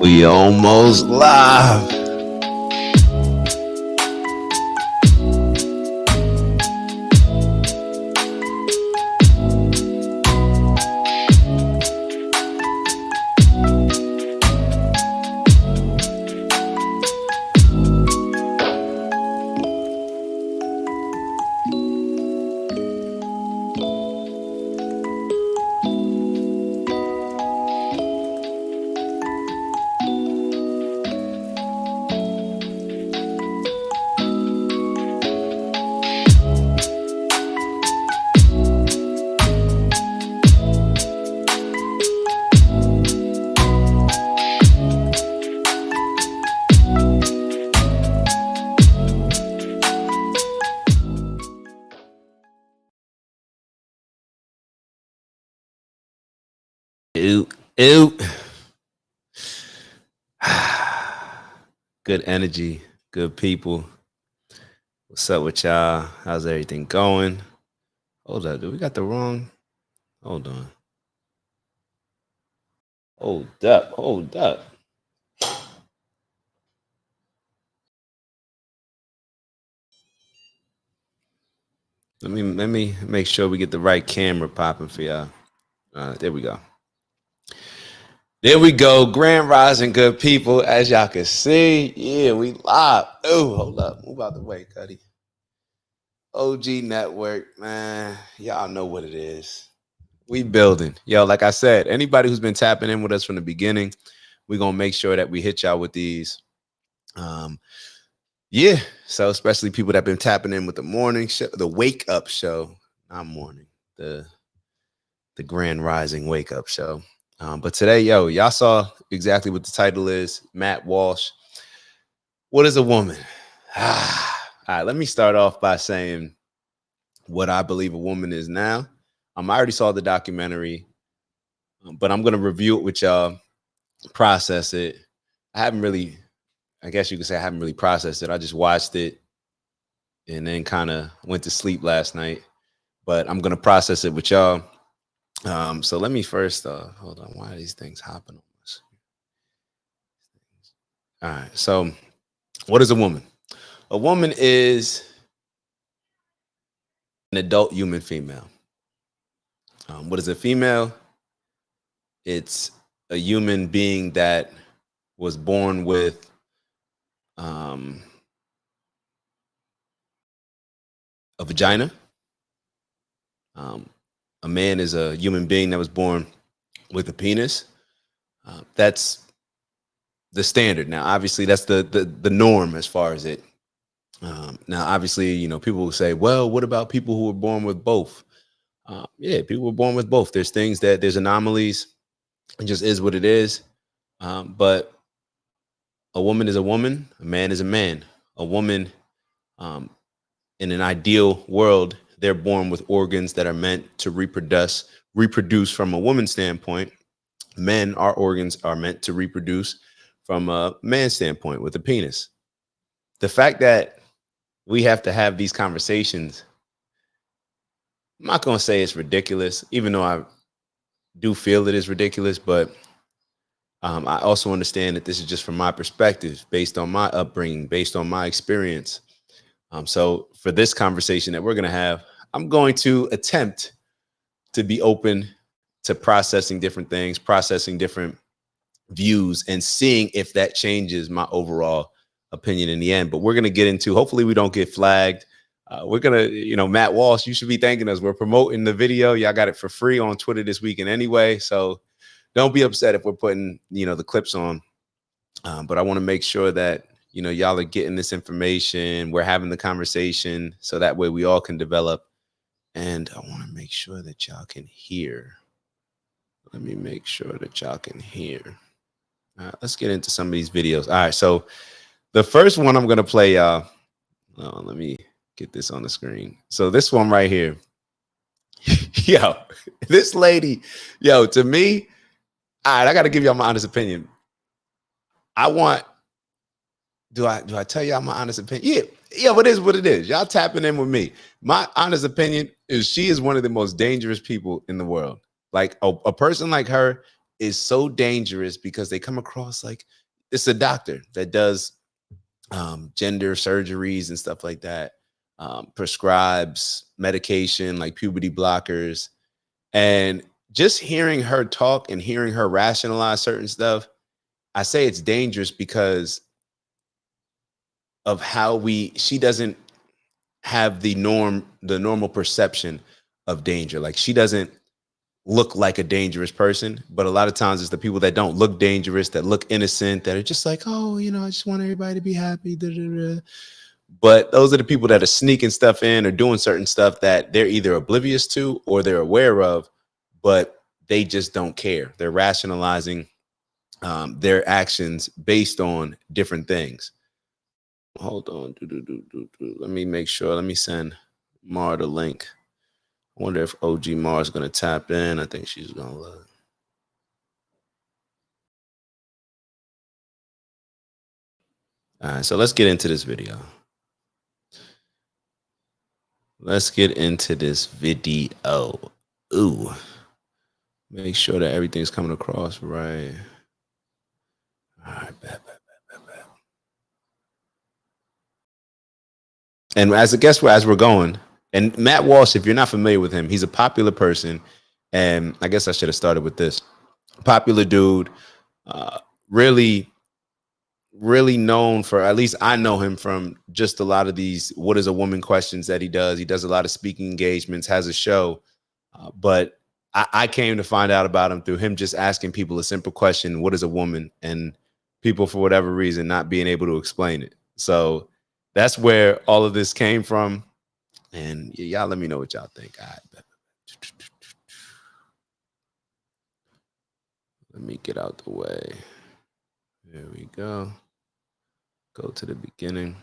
We almost live. Ew, ew. Good energy, good people. What's up with y'all? How's everything going? Hold up, do we got the wrong? Hold on. Hold up, hold up. Let me make sure we get the right camera popping for y'all. There we go. There we go. Grand Rising, good people. As y'all can see, yeah, we live. Oh, hold up. Move out the way, Cuddy. OG Network, man. Y'all know what it is. We building. Yo, like I said, anybody who's been tapping in with us from the beginning, we're going to make sure that we hit y'all with these. Yeah. So especially people that have been tapping in with the morning show, the wake up show, not morning, the Grand Rising wake up show. But today, yo, y'all saw exactly what the title is. Matt Walsh. What is a woman? All right, let me start off by saying what I believe a woman is now. I already saw the documentary, but I'm going to review it with y'all, process it. I guess you could say I haven't really processed it. I just watched it and then kind of went to sleep last night. But I'm going to process it with y'all. So let me first, hold on. Why are these things hopping on us? All right. So what is a woman? A woman is an adult human female. What is a female? It's a human being that was born with a vagina. A man is a human being that was born with a penis. That's the standard. Now, obviously, that's the norm as far as it. Now, obviously, you know, people will say, well, what about people who were born with both? Yeah, people were born with both. There's there's anomalies. It just is what it is. But a woman is a woman. A man is a man. A woman, in an ideal world, they're born with organs that are meant to reproduce from a woman's standpoint. Men, our organs are meant to reproduce from a man's standpoint with a penis. The fact that we have to have these conversations, I'm not going to say it's ridiculous, even though I do feel it is ridiculous, but I also understand that this is just from my perspective, based on my upbringing, based on my experience. So for this conversation that we're going to have, I'm going to attempt to be open to processing different things, processing different views, and seeing if that changes my overall opinion in the end. But we're going to get into, hopefully we don't get flagged. We're going to, you know, Matt Walsh, you should be thanking us. We're promoting the video. Y'all got it for free on Twitter this weekend anyway. So don't be upset if we're putting, you know, the clips on. But I want to make sure that, you know, y'all are getting this information. We're having the conversation so that way we all can develop. And I want to make sure that y'all can hear. Let me make sure that y'all can hear. All right, let's get into some of these videos. All right, so the first one I'm going to play, y'all. Let me get this on the screen. So this one right here. Yo, this lady, yo, to me, all right, I got to give y'all my honest opinion. Do I tell y'all my honest opinion? Yeah, it is what it is. Y'all tapping in with me. My honest opinion is she is one of the most dangerous people in the world. Like a person like her is so dangerous because they come across like it's a doctor that does gender surgeries and stuff like that, prescribes medication like puberty blockers. And just hearing her talk and hearing her rationalize certain stuff, I say it's dangerous because of how she doesn't have the normal perception of danger. Like, she doesn't look like a dangerous person, but a lot of times it's the people that don't look dangerous, that look innocent, that are just like, oh, I just want everybody to be happy. Da, da, da. But those are the people that are sneaking stuff in or doing certain stuff that they're either oblivious to or they're aware of, but they just don't care. They're rationalizing their actions based on different things. Hold on. Let me make sure. Let me send Mar the link. I wonder if OG Mar is going to tap in. I think she's going to look. All right, so let's get into this video. Let's get into this video. Ooh. Make sure that everything's coming across right. All right, bad. And as we're going, and Matt Walsh, if you're not familiar with him, he's a popular person. And I guess I should have started with this. Popular dude, really known for, at least I know him from just a lot of these "What is a woman" questions that he does. He does a lot of speaking engagements, has a show. But I came to find out about him through him just asking people a simple question: what is a woman? And people, for whatever reason, not being able to explain it. So that's where all of this came from. And y'all let me know what y'all think. All right. Let me get out the way. There we go. Go to the beginning.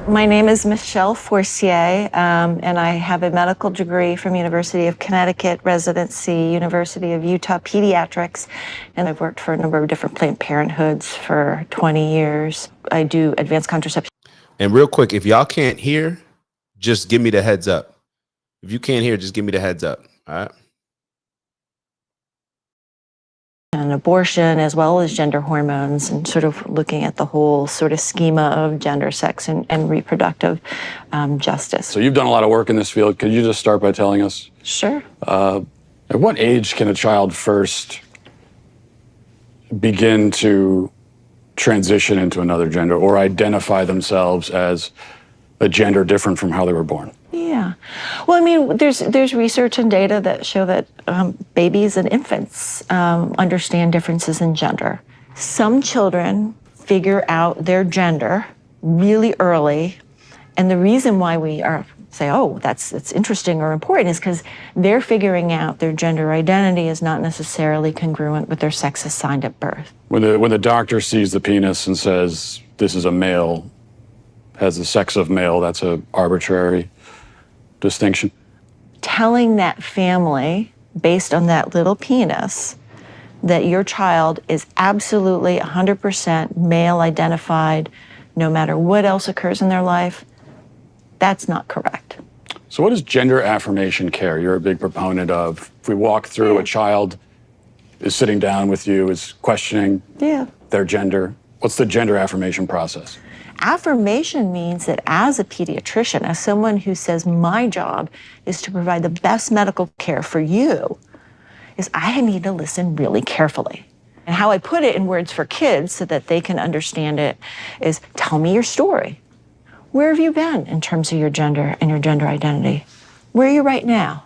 My name is Michelle Forcier, and I have a medical degree from University of Connecticut, residency, University of Utah Pediatrics, and I've worked for a number of different Planned Parenthoods for 20 years. I do advanced contraception. And real quick, if y'all can't hear, just give me the heads up. If you can't hear, just give me the heads up. All right. And abortion, as well as gender hormones, and sort of looking at the whole sort of schema of gender, sex, and reproductive justice. So you've done a lot of work in this field. Could you just start by telling us? Sure. At what age can a child first begin to transition into another gender or identify themselves as a gender different from how they were born? Yeah. Well, I mean, there's research and data that show that babies and infants understand differences in gender. Some children figure out their gender really early, and the reason why we say, oh, that's interesting or important is because they're figuring out their gender identity is not necessarily congruent with their sex assigned at birth. When the doctor sees the penis and says, this is a male, has the sex of male, that's an arbitrary distinction? Telling that family, based on that little penis, that your child is absolutely 100% male identified, no matter what else occurs in their life, that's not correct. So what is gender affirmation care? You're a big proponent of. If we walk through, a child is sitting down with you, is questioning their gender. What's the gender affirmation process? Affirmation means that as a pediatrician, as someone who says my job is to provide the best medical care for you, is I need to listen really carefully. And how I put it in words for kids so that they can understand it is, tell me your story. Where have you been in terms of your gender and your gender identity? Where are you right now?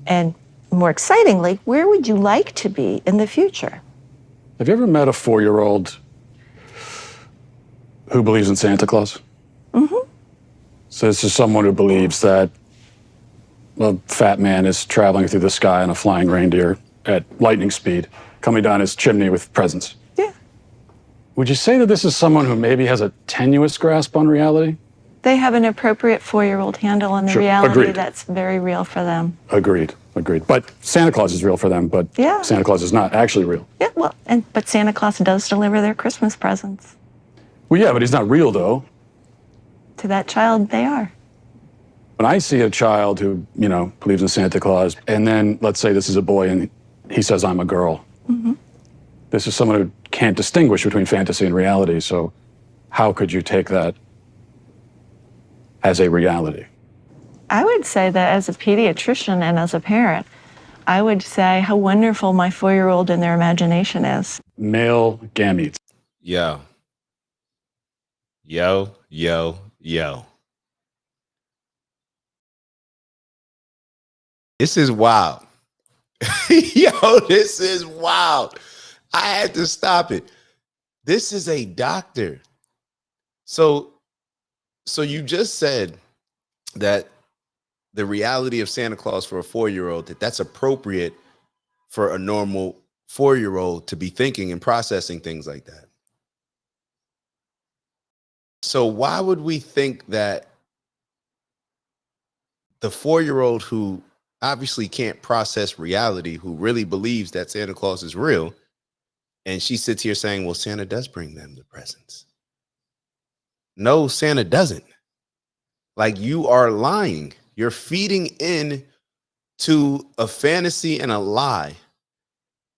And more excitingly, where would you like to be in the future? Have you ever met a 4-year-old who believes in Santa Claus? Mm-hmm. So this is someone who believes that a fat man is traveling through the sky on a flying reindeer at lightning speed, coming down his chimney with presents. Yeah. Would you say that this is someone who maybe has a tenuous grasp on reality? They have an appropriate 4-year-old handle on the reality that's very real for them. Agreed. But Santa Claus is real for them, but Santa Claus is not actually real. Yeah, well, but Santa Claus does deliver their Christmas presents. Well, yeah, but he's not real, though. To that child, they are. When I see a child who, believes in Santa Claus, and then let's say this is a boy and he says, I'm a girl. Mm-hmm. This is someone who can't distinguish between fantasy and reality. So how could you take that as a reality? I would say that as a pediatrician and as a parent, I would say how wonderful my 4-year-old and their imagination is. Male gametes. Yo. Yo, yo, yo. This is wild. Yo, this is wild. I had to stop it. This is a doctor. So you just said that the reality of Santa Claus for a 4-year-old, that's appropriate for a normal 4-year-old to be thinking and processing things like that. So why would we think that the 4-year-old who obviously can't process reality, who really believes that Santa Claus is real, and she sits here saying, well, Santa does bring them the presents. No, Santa doesn't. Like, you are lying. You're feeding in to a fantasy and a lie.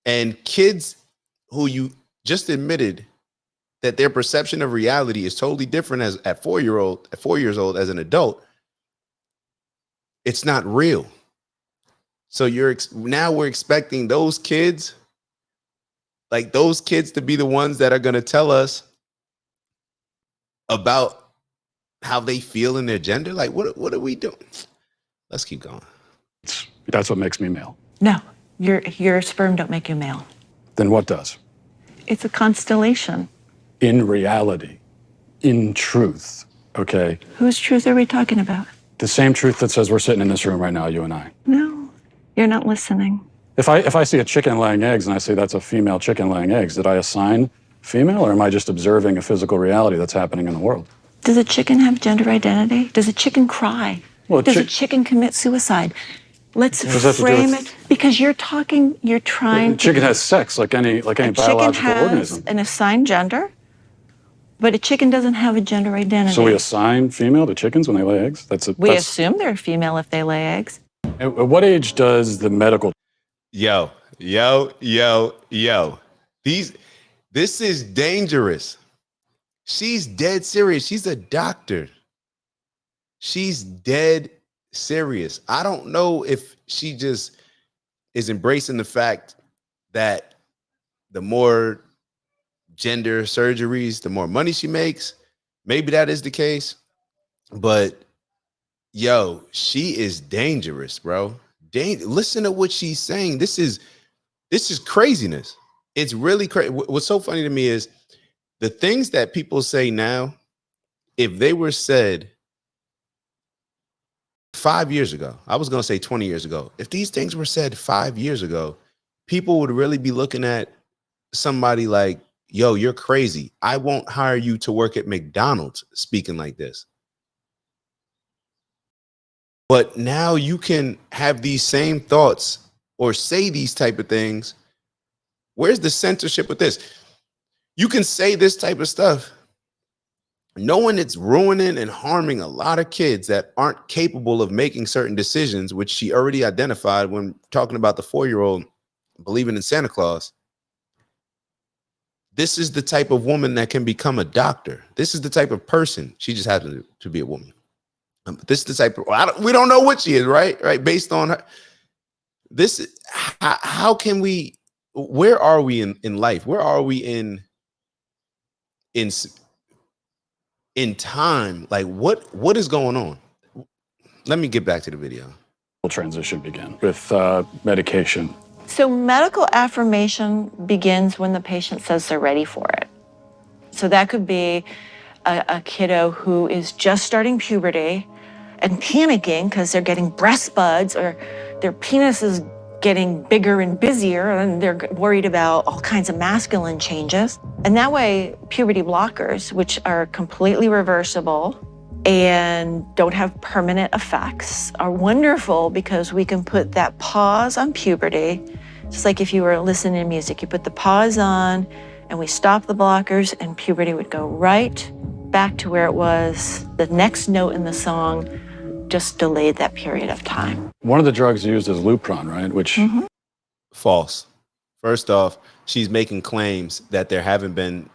And kids who you just admitted that their perception of reality is totally different as at 4 years old as an adult, it's not real. So now we're expecting those kids, like those kids, to be the ones that are going to tell us about how they feel in their gender. Like, what are we doing? Let's keep going. That's what makes me male. No, your sperm don't make you male. Then what does? It's a constellation. In reality, in truth, okay? Whose truth are we talking about? The same truth that says we're sitting in this room right now, you and I. No, you're not listening. If I see a chicken laying eggs and I say that's a female chicken laying eggs, did I assign female, or am I just observing a physical reality that's happening in the world? Does a chicken have gender identity? Does a chicken cry? Well, Does a chicken commit suicide? Let's What does that have to do frame with- it, because you're trying A chicken has sex like any a chicken biological has organism. an assigned gender, but a chicken doesn't have a gender identity. So we assign female to chickens when they lay eggs? We assume they're female if they lay eggs. At what age does the medical... Yo. This is dangerous. She's dead serious. She's a doctor. She's dead serious. I don't know if she just is embracing the fact that the more gender surgeries, the more money she makes. Maybe that is the case. But yo, she is dangerous, bro. Listen to what she's saying. This is craziness. It's really crazy. What's so funny to me is the things that people say now, if they were said 5 years ago, I was going to say 20 years ago, if these things were said 5 years ago, people would really be looking at somebody like, yo, you're crazy. I won't hire you to work at McDonald's speaking like this. But now you can have these same thoughts or say these type of things. Where's the censorship with this? You can say this type of stuff knowing it's ruining and harming a lot of kids that aren't capable of making certain decisions, which she already identified when talking about the 4-year-old believing in Santa Claus. This is the type of woman that can become a doctor. This is the type of person. She just happens to be a woman. This is the type of, we don't know what she is, right? Right. Based on her. This, how can we, where are we in life? Where are we in time? Like what is going on? Let me get back to the video. Transition begin with medication. So medical affirmation begins when the patient says they're ready for it. So that could be a kiddo who is just starting puberty and panicking because they're getting breast buds or their penis is getting bigger and busier and they're worried about all kinds of masculine changes. And that way, puberty blockers, which are completely reversible and don't have permanent effects, are wonderful because we can put that pause on puberty. Just like if you were listening to music, you put the pause on and we stop the blockers and puberty would go right back to where it was. The next note in the song just delayed that period of time. One of the drugs used is Lupron, right? Which False. First off, she's making claims that there haven't been,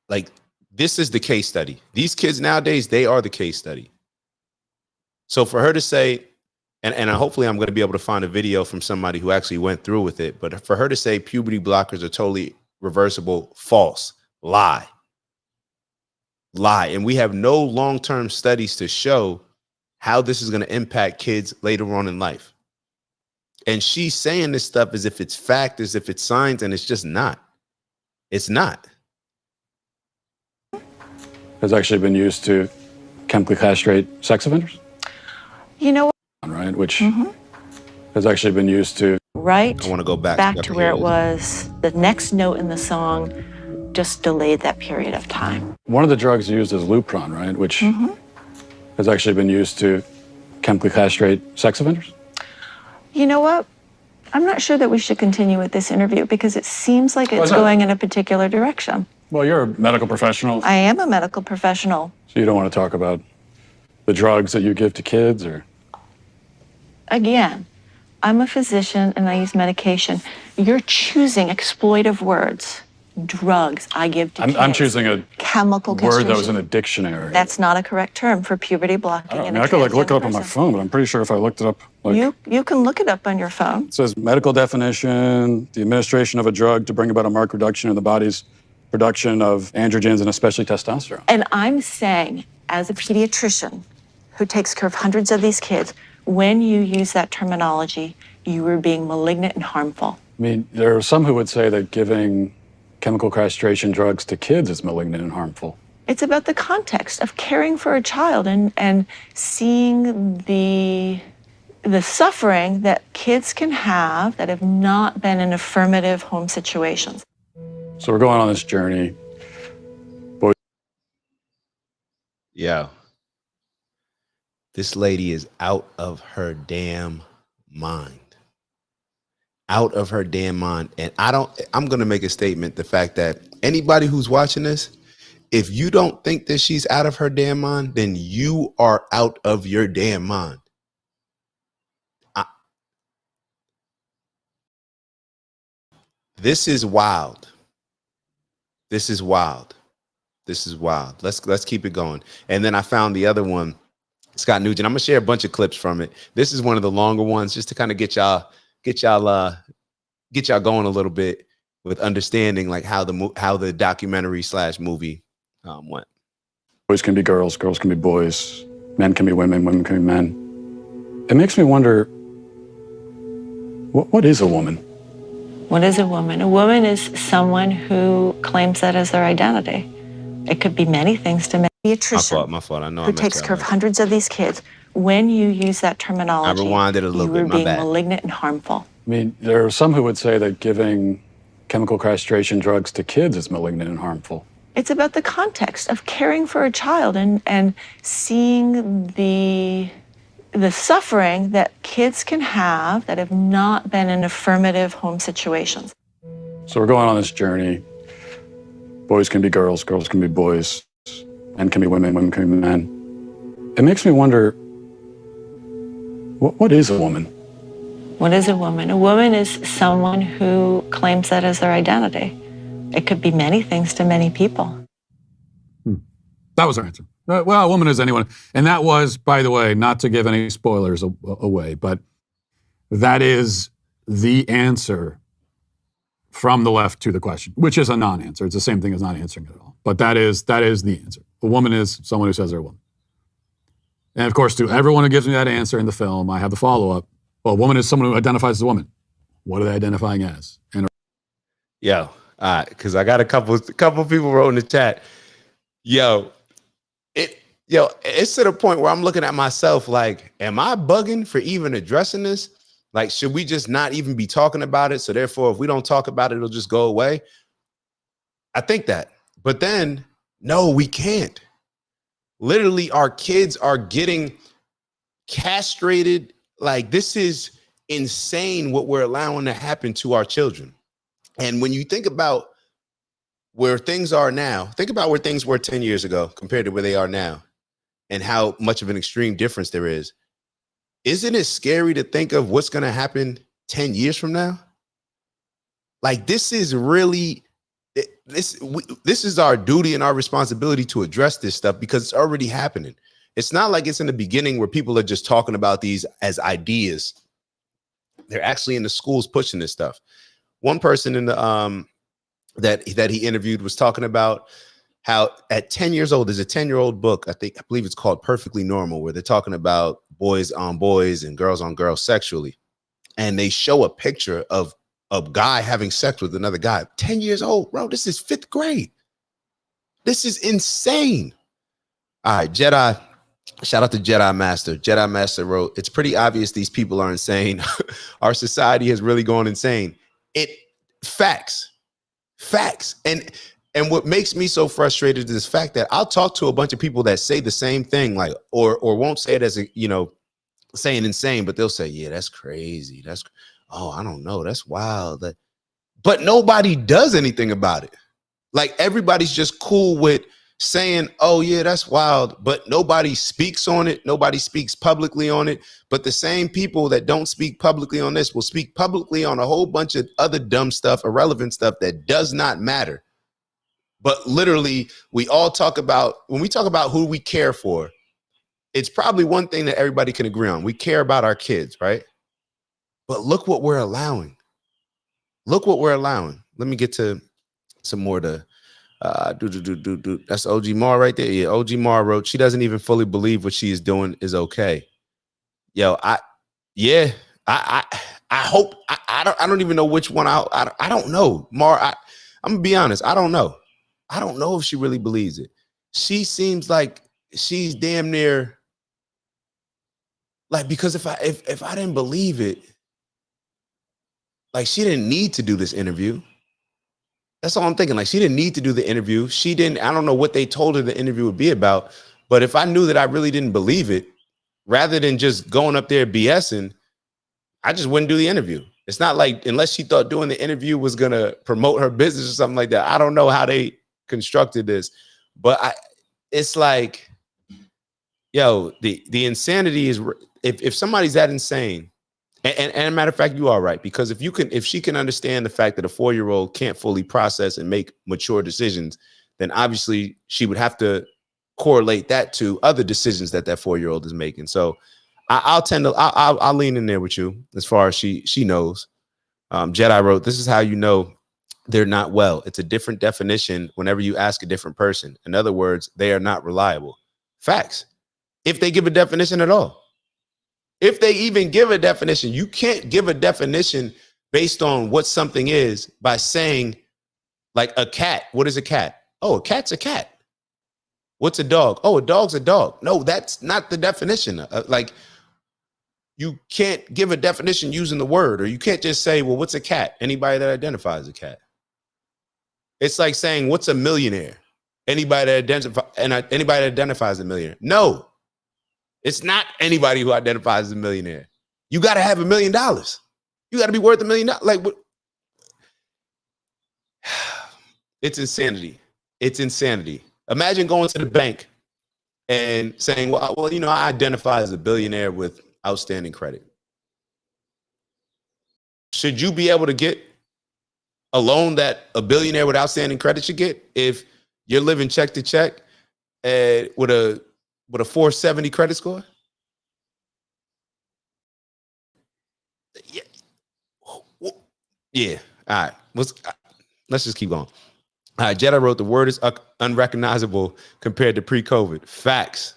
like, this is the case study. These kids nowadays, they are the case study. So for her to say, and hopefully I'm going to be able to find a video from somebody who actually went through with it, but for her to say puberty blockers are totally reversible, false, lie. And we have no long-term studies to show how this is going to impact kids later on in life. And she's saying this stuff as if it's fact, as if it's science, and it's just not. It's not. Has actually been used to chemically castrate sex offenders? You know, right, which has actually been used to. Right. I want to go back to where it was. The next note in the song just delayed that period of time. One of the drugs used is Lupron, right, which has actually been used to chemically castrate sex offenders? You know what? I'm not sure that we should continue with this interview because it seems like it's going in a particular direction. Well, you're a medical professional. I am a medical professional. So you don't want to talk about the drugs that you give to kids, or? Again, I'm a physician and I use medication. You're choosing exploitive words. Drugs I give to kids. I'm choosing a chemical word that was in a dictionary. That's not a correct term for puberty blocking. I could look it up on my phone, but I'm pretty sure if I looked it up, you can look it up on your phone. It says medical definition: the administration of a drug to bring about a marked reduction in the body's production of androgens and especially testosterone. And I'm saying, as a pediatrician who takes care of hundreds of these kids, when you use that terminology, you are being malignant and harmful. I mean, there are some who would say that giving chemical castration drugs to kids is malignant and harmful. It's about the context of caring for a child and seeing the suffering that kids can have that have not been in affirmative home situations. So we're going on this journey. Yeah. This lady is out of her damn mind. Out of her damn mind. And I'm going to make a statement. The fact that anybody who's watching this, if you don't think that she's out of her damn mind, then you are out of your damn mind. This is wild. This is wild. This is wild. Let's keep it going. And then I found the other one, Scott Nugent. I'm gonna share a bunch of clips from it. This is one of the longer ones, just to kind of get y'all going a little bit with understanding like how the documentary / movie went. Boys can be girls, girls can be boys, men can be women, women can be men. It makes me wonder, what is a woman? What is a woman? A woman is someone who claims that as their identity. It could be many things to many. Pediatrician My fault. I know. Who takes care of hundreds of these kids. When you use that terminology, I rewinded a little bit. You are being malignant and harmful. I mean, there are some who would say that giving chemical castration drugs to kids is malignant and harmful. It's about the context of caring for a child and seeing the suffering that kids can have that have not been in affirmative home situations. So we're going on this journey. Boys can be girls, girls can be boys, men can be women, women can be men. It makes me wonder, what is a woman? What is a woman? A woman is someone who claims that as their identity. It could be many things to many people. That was our answer. Well, a woman is anyone. And that was, by the way, not to give any spoilers away, but that is the answer from the left to the question, which is a non-answer. It's the same thing as not answering it at all. But that is the answer. A woman is someone who says they're a woman. And of course, to everyone who gives me that answer in the film, I have the follow-up. Well, a woman is someone who identifies as a woman. What are they identifying as? And Yo, because I got a couple people wrote in the chat. It's to the point where I'm looking at myself like, am I bugging for even addressing this? Like, should we just not even be talking about it? So therefore, if we don't talk about it, it'll just go away. I think that. But then, no, we can't. Literally, our kids are getting castrated. Like, this is insane what we're allowing to happen to our children. And when you think about where things are now, think about where things were 10 years ago compared to where they are now and how much of an extreme difference there is. Isn't it scary to think of what's going to happen 10 years from now? Like, this is really this is our duty and our responsibility to address this stuff because it's already happening. It's not like it's in the beginning where people are just talking about these as ideas. They're actually in the schools pushing this stuff. One person in the that he interviewed was talking about how at 10 years old, there's a 10-year-old book, I believe it's called Perfectly Normal, where they're talking about boys on boys and girls on girls sexually. And they show a picture of a guy having sex with another guy. 10 years old, bro. This is 5th grade. This is insane. All right, Jedi. Shout out to Jedi Master. Jedi Master wrote, it's pretty obvious these people are insane. Our society has really gone insane. Facts. And what makes me so frustrated is the fact that I'll talk to a bunch of people that say the same thing, like, or won't say it as a, saying insane, but they'll say, yeah, that's crazy. I don't know. That's wild. But nobody does anything about it. Like, everybody's just cool with saying, oh yeah, that's wild, but nobody speaks on it. Nobody speaks publicly on it. But the same people that don't speak publicly on this will speak publicly on a whole bunch of other dumb stuff, irrelevant stuff that does not matter. But literally, we all talk about, when we talk about who we care for, it's probably one thing that everybody can agree on. We care about our kids, right? But look what we're allowing. Look what we're allowing. Let me get to some more to that's OG Mar right there. Yeah, OG Mar wrote, she doesn't even fully believe what she is doing is okay. Yo, I hope I don't even know which one I don't know. Mar, I'm gonna be honest, I don't know. I don't know if she really believes it. She seems like she's damn near like, because if I didn't believe it, like, she didn't need to do this interview. That's all I'm thinking. Like, she didn't need to do the interview. I don't know what they told her the interview would be about. But if I knew that I really didn't believe it, rather than just going up there BSing, I just wouldn't do the interview. It's not like, unless she thought doing the interview was going to promote her business or something like that. I don't know how they constructed this, but it's like, yo, the insanity is, if somebody's that insane, and a matter of fact, you are right, because if she can understand the fact that a 4-year-old can't fully process and make mature decisions, then obviously she would have to correlate that to other decisions that 4-year-old is making. So I'll lean in there with you as far as she knows. Jedi wrote, this is how you know they're not well. It's a different definition whenever you ask a different person. In other words, they are not reliable. Facts. If they give a definition at all. If they even give a definition, you can't give a definition based on what something is by saying, like, a cat. What is a cat? Oh, a cat's a cat. What's a dog? Oh, a dog's a dog. No, that's not the definition. Like, you can't give a definition using the word, or you can't just say, well, what's a cat? Anybody that identifies as a cat. It's like saying, what's a millionaire? Anybody that identifies as a millionaire. No. It's not anybody who identifies as a millionaire. You got to have $1 million. You got to be worth $1 million. Like, what? It's insanity. It's insanity. Imagine going to the bank and saying, well, I identify as a billionaire with outstanding credit. Should you be able to get a loan that a billionaire with outstanding credit should get if you're living check to check with a 470 credit score? Yeah. All right. Let's just keep going. All right. Jedi wrote, the word is unrecognizable compared to pre-COVID. Facts.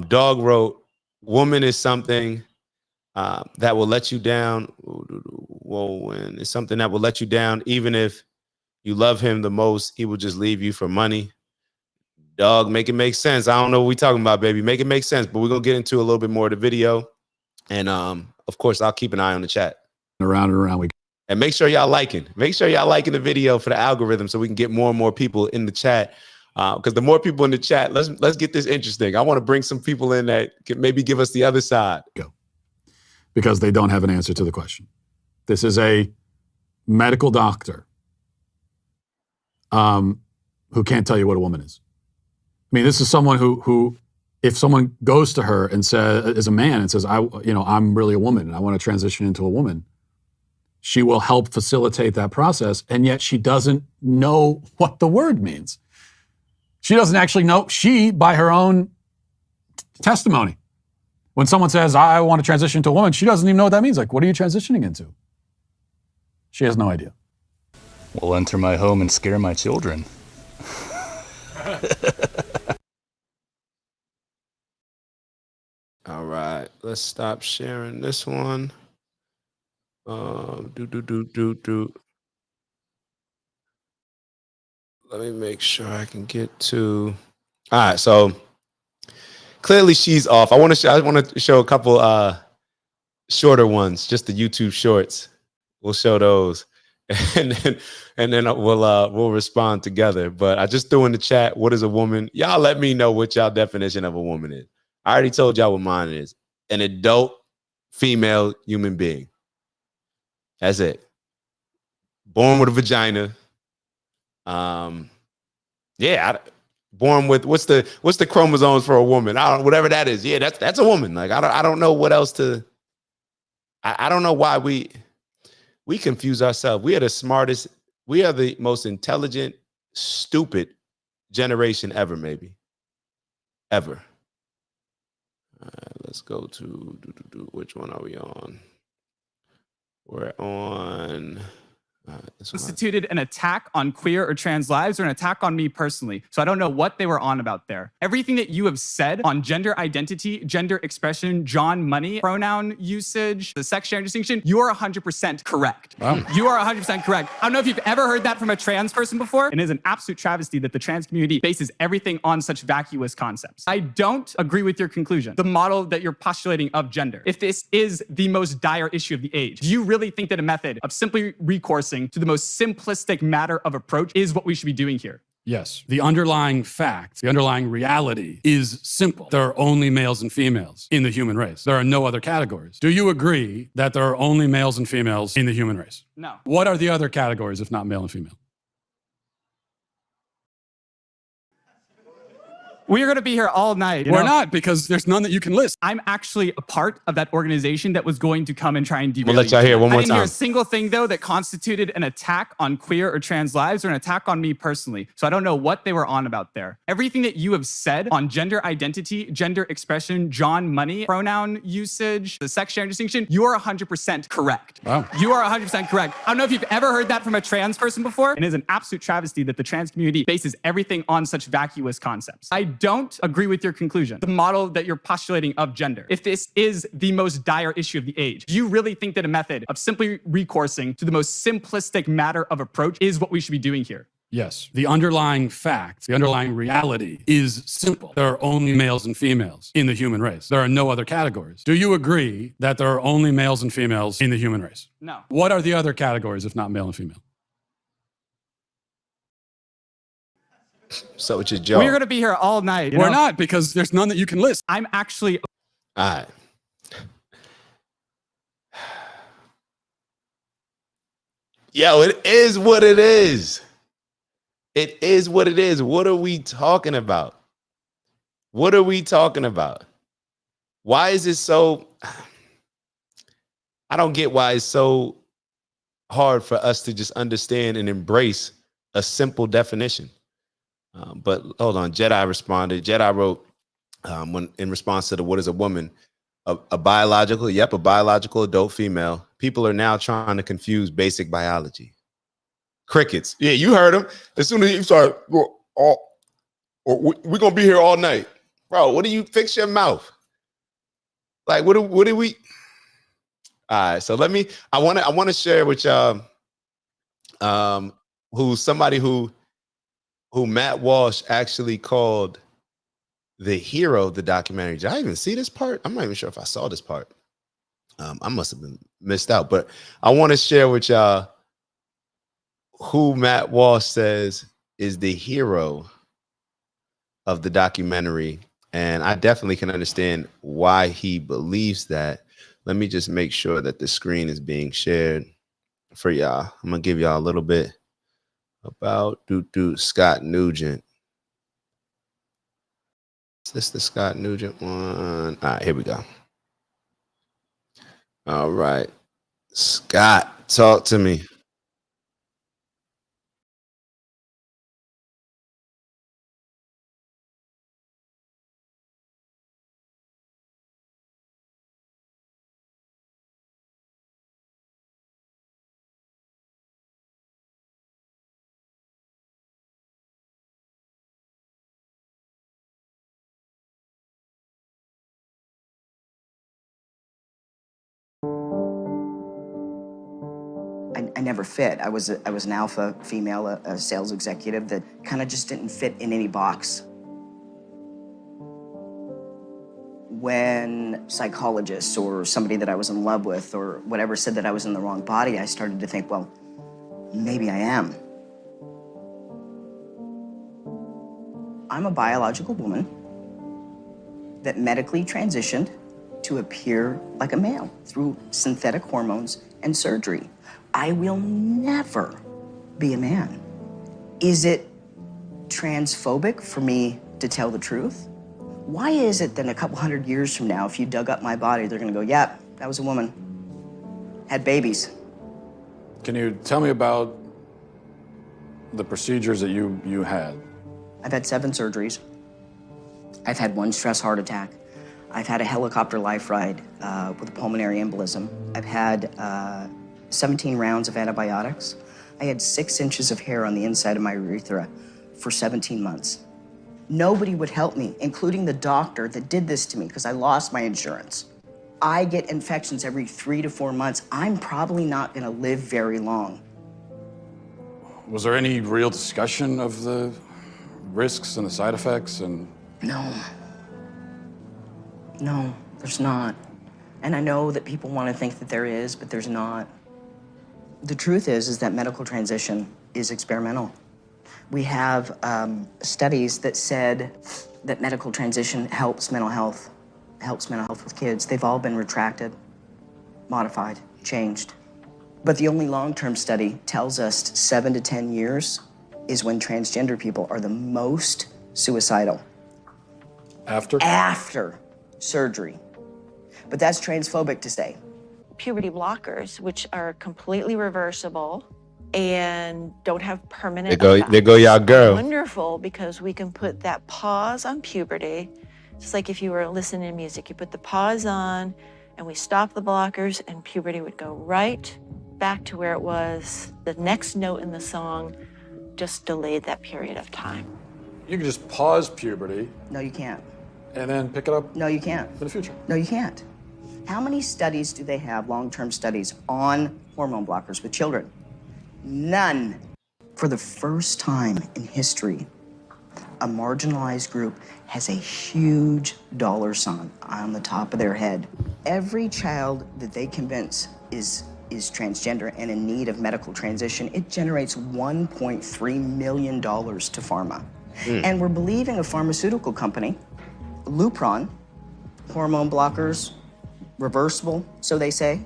Dog wrote, woman is something that will let you down. Whoa, and it's something that will let you down. Even if you love him the most, he will just leave you for money. Dog, make it make sense. I don't know what we're talking about, baby. Make it make sense. But we're going to get into a little bit more of the video. And of course, I'll keep an eye on the chat. Around and around we go. And make sure y'all liking. Make sure y'all liking the video for the algorithm so we can get more and more people in the chat. Because the more people in the chat, let's get this interesting. I want to bring some people in that can maybe give us the other side. Go. Because they don't have an answer to the question. This is a medical doctor who can't tell you what a woman is. I mean, this is someone who, if someone goes to her and says, as a man, and says, I'm really a woman and I want to transition into a woman, She will help facilitate that process, and yet she doesn't know what the word means. She doesn't actually know, by her own testimony, when someone says, I want to transition to a woman, she doesn't even know what that means. Like, what are you transitioning into? She has no idea. Will enter my home and scare my children. All right, let's stop sharing this one. Let me make sure I can get to. All right, so clearly she's off. I want to show a couple shorter ones, just the YouTube shorts. We'll show those, and then we'll respond together. But I just threw in the chat, what is a woman? Y'all let me know what y'all definition of a woman is. I already told y'all what mine is. An adult female human being. That's it. Born with a vagina. Born with what's the chromosomes for a woman? I don't, whatever that is. Yeah, that's a woman. Like I don't know what else to. I don't know why we confuse ourselves. We are the smartest. We are the most intelligent, stupid generation ever. Maybe ever. All right, let's go to which one are we on? We're on. Constituted an attack on queer or trans lives or an attack on me personally. So I don't know what they were on about there. Everything that you have said on gender identity, gender expression, John Money, pronoun usage, the sex gender distinction, you are 100% correct. Wow. You are 100% correct. I don't know if you've ever heard that from a trans person before. It is an absolute travesty that the trans community bases everything on such vacuous concepts. I don't agree with your conclusion, the model that you're postulating of gender. If this is the most dire issue of the age, do you really think that a method of simply recoursing to the most simplistic matter of approach is what we should be doing here? Yes. The underlying fact, the underlying reality is simple. There are only males and females in the human race. There are no other categories. Do you agree that there are only males and females in the human race? No. What are the other categories if not male and female? We are going to be here all night. We're not, because there's none that you can list. I'm actually a part of that organization that was going to come and try and derail We'll let y'all hear one more I didn't hear a time. single thing, though, that constituted an attack on queer or trans lives or an attack on me personally. So I don't know what they were on about there. Everything that you have said on gender identity, gender expression, John Money, pronoun usage, the sex gender distinction, you are 100% correct. Wow. You are 100% correct. I don't know if you've ever heard that from a trans person before. It is an absolute travesty that the trans community bases everything on such vacuous concepts. I don't agree with your conclusion, the model that you're postulating of gender. If this is the most dire issue of the age, do you really think that a method of simply recoursing to the most simplistic matter of approach is what we should be doing here? Yes. The underlying fact, the underlying reality is simple. There are only males and females in the human race. There are no other categories. Do you agree that there are only males and females in the human race? No. What are the other categories if not male and female? So it's your job. We're going to be here all night. We're not, because there's none that you can list. I'm actually. All right. Yo, it is what it is. It is what it is. What are we talking about? What are we talking about? Why is it so? I don't get why it's so hard for us to just understand and embrace a simple definition. But hold on, Jedi responded. Jedi wrote when in response to the what is a woman, a biological adult female. People are now trying to confuse basic biology. Crickets. Yeah, you heard him. As soon as you start, we're gonna be here all night, bro. What do you fix your mouth? Like what do we? All right, so I want to share with y'all who's somebody who Matt Walsh actually called the hero of the documentary. Did I even see this part? I'm not even sure if I saw this part. I must have been missed out, but I want to share with y'all who Matt Walsh says is the hero of the documentary. And I definitely can understand why he believes that. Let me just make sure that the screen is being shared for y'all. I'm going to give y'all a little bit about Scott Nugent. Is this the Scott Nugent one? All right, here we go. All right. Scott. Talk to me. I never fit. I was an alpha female, a sales executive that kind of just didn't fit in any box. When psychologists or somebody that I was in love with or whatever said that I was in the wrong body, I started to think, well, maybe I am. I'm a biological woman that medically transitioned to appear like a male through synthetic hormones and surgery. I will never be a man. Is it transphobic for me to tell the truth? Why is it that a couple hundred years from now, if you dug up my body, they're gonna go, yeah, that was a woman, had babies. Can you tell me about the procedures that you had? I've had 7 surgeries. I've had 1 stress heart attack. I've had a helicopter life ride with a pulmonary embolism. I've had 17 rounds of antibiotics. I had 6 inches of hair on the inside of my urethra for 17 months. Nobody would help me, including the doctor that did this to me because I lost my insurance. I get infections every 3 to 4 months. I'm probably not gonna live very long. Was there any real discussion of the risks and the side effects and? No, there's not. And I know that people want to think that there is, but there's not. The truth is that medical transition is experimental. We have studies that said that medical transition helps mental health with kids. They've all been retracted, modified, changed. But the only long-term study tells us 7 to 10 years is when transgender people are the most suicidal. After? After surgery. But that's transphobic to say. Puberty blockers, which are completely reversible and don't have permanent There go y'all girl. Wonderful, because we can put that pause on puberty. Just like if you were listening to music, you put the pause on and we stop the blockers and puberty would go right back to where it was. The next note in the song just delayed that period of time. You can just pause puberty. No, you can't. And then pick it up. No, you can't. In the future. No, you can't. How many studies do they have, long-term studies, on hormone blockers with children? None. For the first time in history, a marginalized group has a huge dollar sign on the top of their head. Every child that they convince is transgender and in need of medical transition, it generates $1.3 million to pharma. And we're believing a pharmaceutical company, Lupron, hormone blockers, reversible, so they say.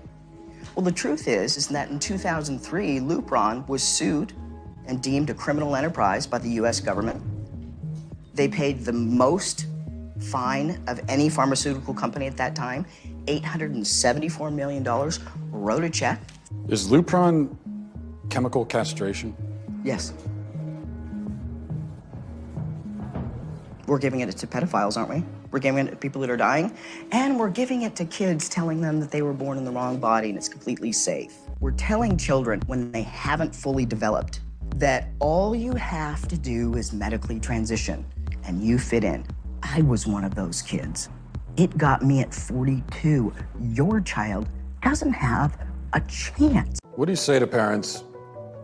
Well, the truth is that in 2003, Lupron was sued and deemed a criminal enterprise by the US government. They paid the most fine of any pharmaceutical company at that time, $874 million, wrote a check. Is Lupron chemical castration? Yes. We're giving it to pedophiles, aren't we? We're giving it to people that are dying, and we're giving it to kids, telling them that they were born in the wrong body and it's completely safe. We're telling children when they haven't fully developed that all you have to do is medically transition and you fit in. I was one of those kids. It got me at 42. Your child doesn't have a chance. What do you say to parents?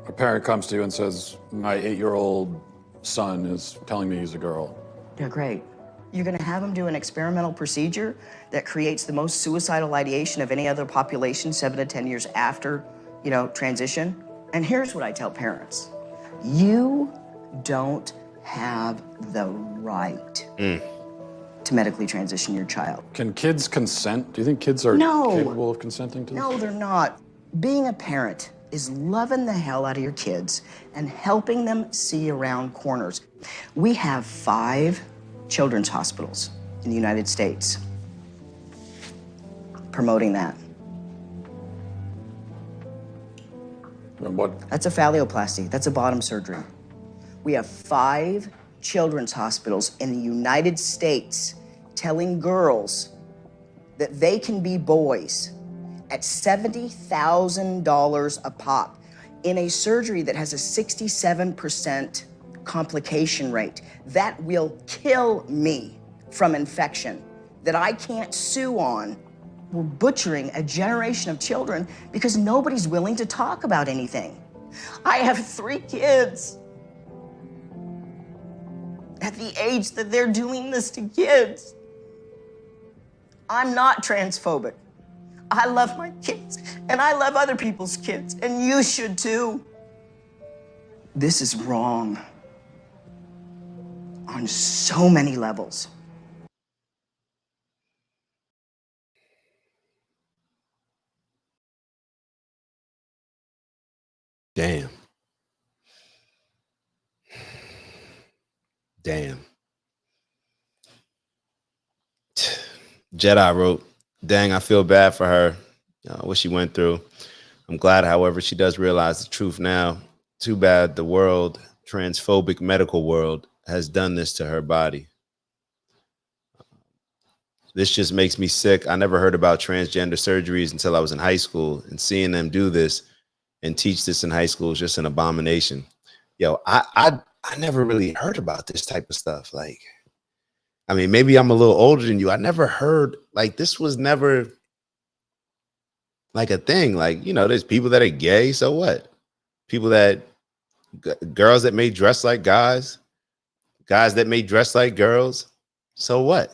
A parent comes to you and says, my 8-year-old son is telling me he's a girl. Yeah, great. You're gonna have them do an experimental procedure that creates the most suicidal ideation of any other population 7 to 10 years after, transition. And here's what I tell parents. You don't have the right to medically transition your child. Can kids consent? Do you think kids are capable of consenting to this? No, they're not. Being a parent is loving the hell out of your kids and helping them see around corners. We have 5 children's hospitals in the United States promoting that. What? That's a phalloplasty. That's a bottom surgery. We have 5 children's hospitals in the United States telling girls that they can be boys at $70,000 a pop in a surgery that has a 67% complication rate. That will kill me from infection that I can't sue on. We're butchering a generation of children because nobody's willing to talk about anything. I have 3 kids. At the age that they're doing this to kids. I'm not transphobic. I love my kids, and I love other people's kids, and you should too. This is wrong on so many levels. Damn. Damn. Jedi wrote, dang, I feel bad for her, what she went through. I'm glad, however, she does realize the truth now. Too bad the world, transphobic medical world, has done this to her body. This just makes me sick. I never heard about transgender surgeries until I was in high school, and seeing them do this and teach this in high school is just an abomination. Yo, I never really heard about this type of stuff. Like, I mean, maybe I'm a little older than you. I never heard, like, this was never like a thing. Like, you know, there's people that are gay. So what? People that, girls that may dress like guys that may dress like girls. So what?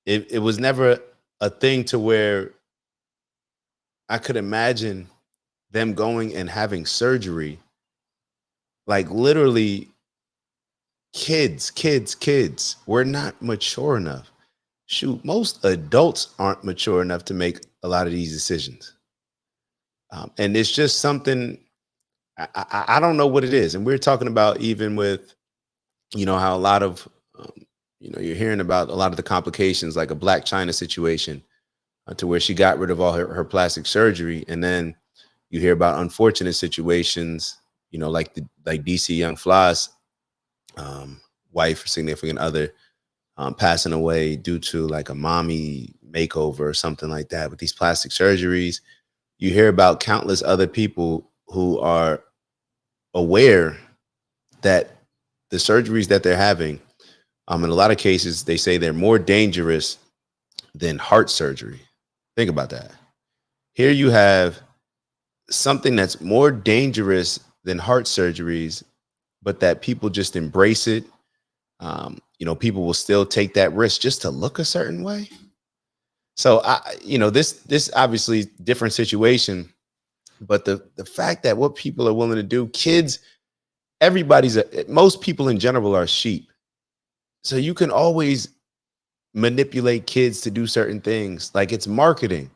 It was never a thing to where I could imagine them going and having surgery. Like, literally, kids. We're not mature enough. Shoot, most adults aren't mature enough to make a lot of these decisions. And it's just something, I don't know what it is. And we're talking about, even with, you know, how a lot of, you know, you're hearing about a lot of the complications, like a Black China situation, to where she got rid of all her plastic surgery. And then you hear about unfortunate situations, you know, like DC Young Fly's wife or significant other passing away due to like a mommy makeover or something like that. With these plastic surgeries, you hear about countless other people who are aware that the surgeries that they're having, in a lot of cases, they say they're more dangerous than heart surgery. Think about that. Here you have something that's more dangerous than heart surgeries, but that people just embrace it. You know, people will still take that risk just to look a certain way. So you know, this obviously different situation, but the fact that what people are willing to do, kids, most people in general are sheep. So you can always manipulate kids to do certain things. Like, it's marketing.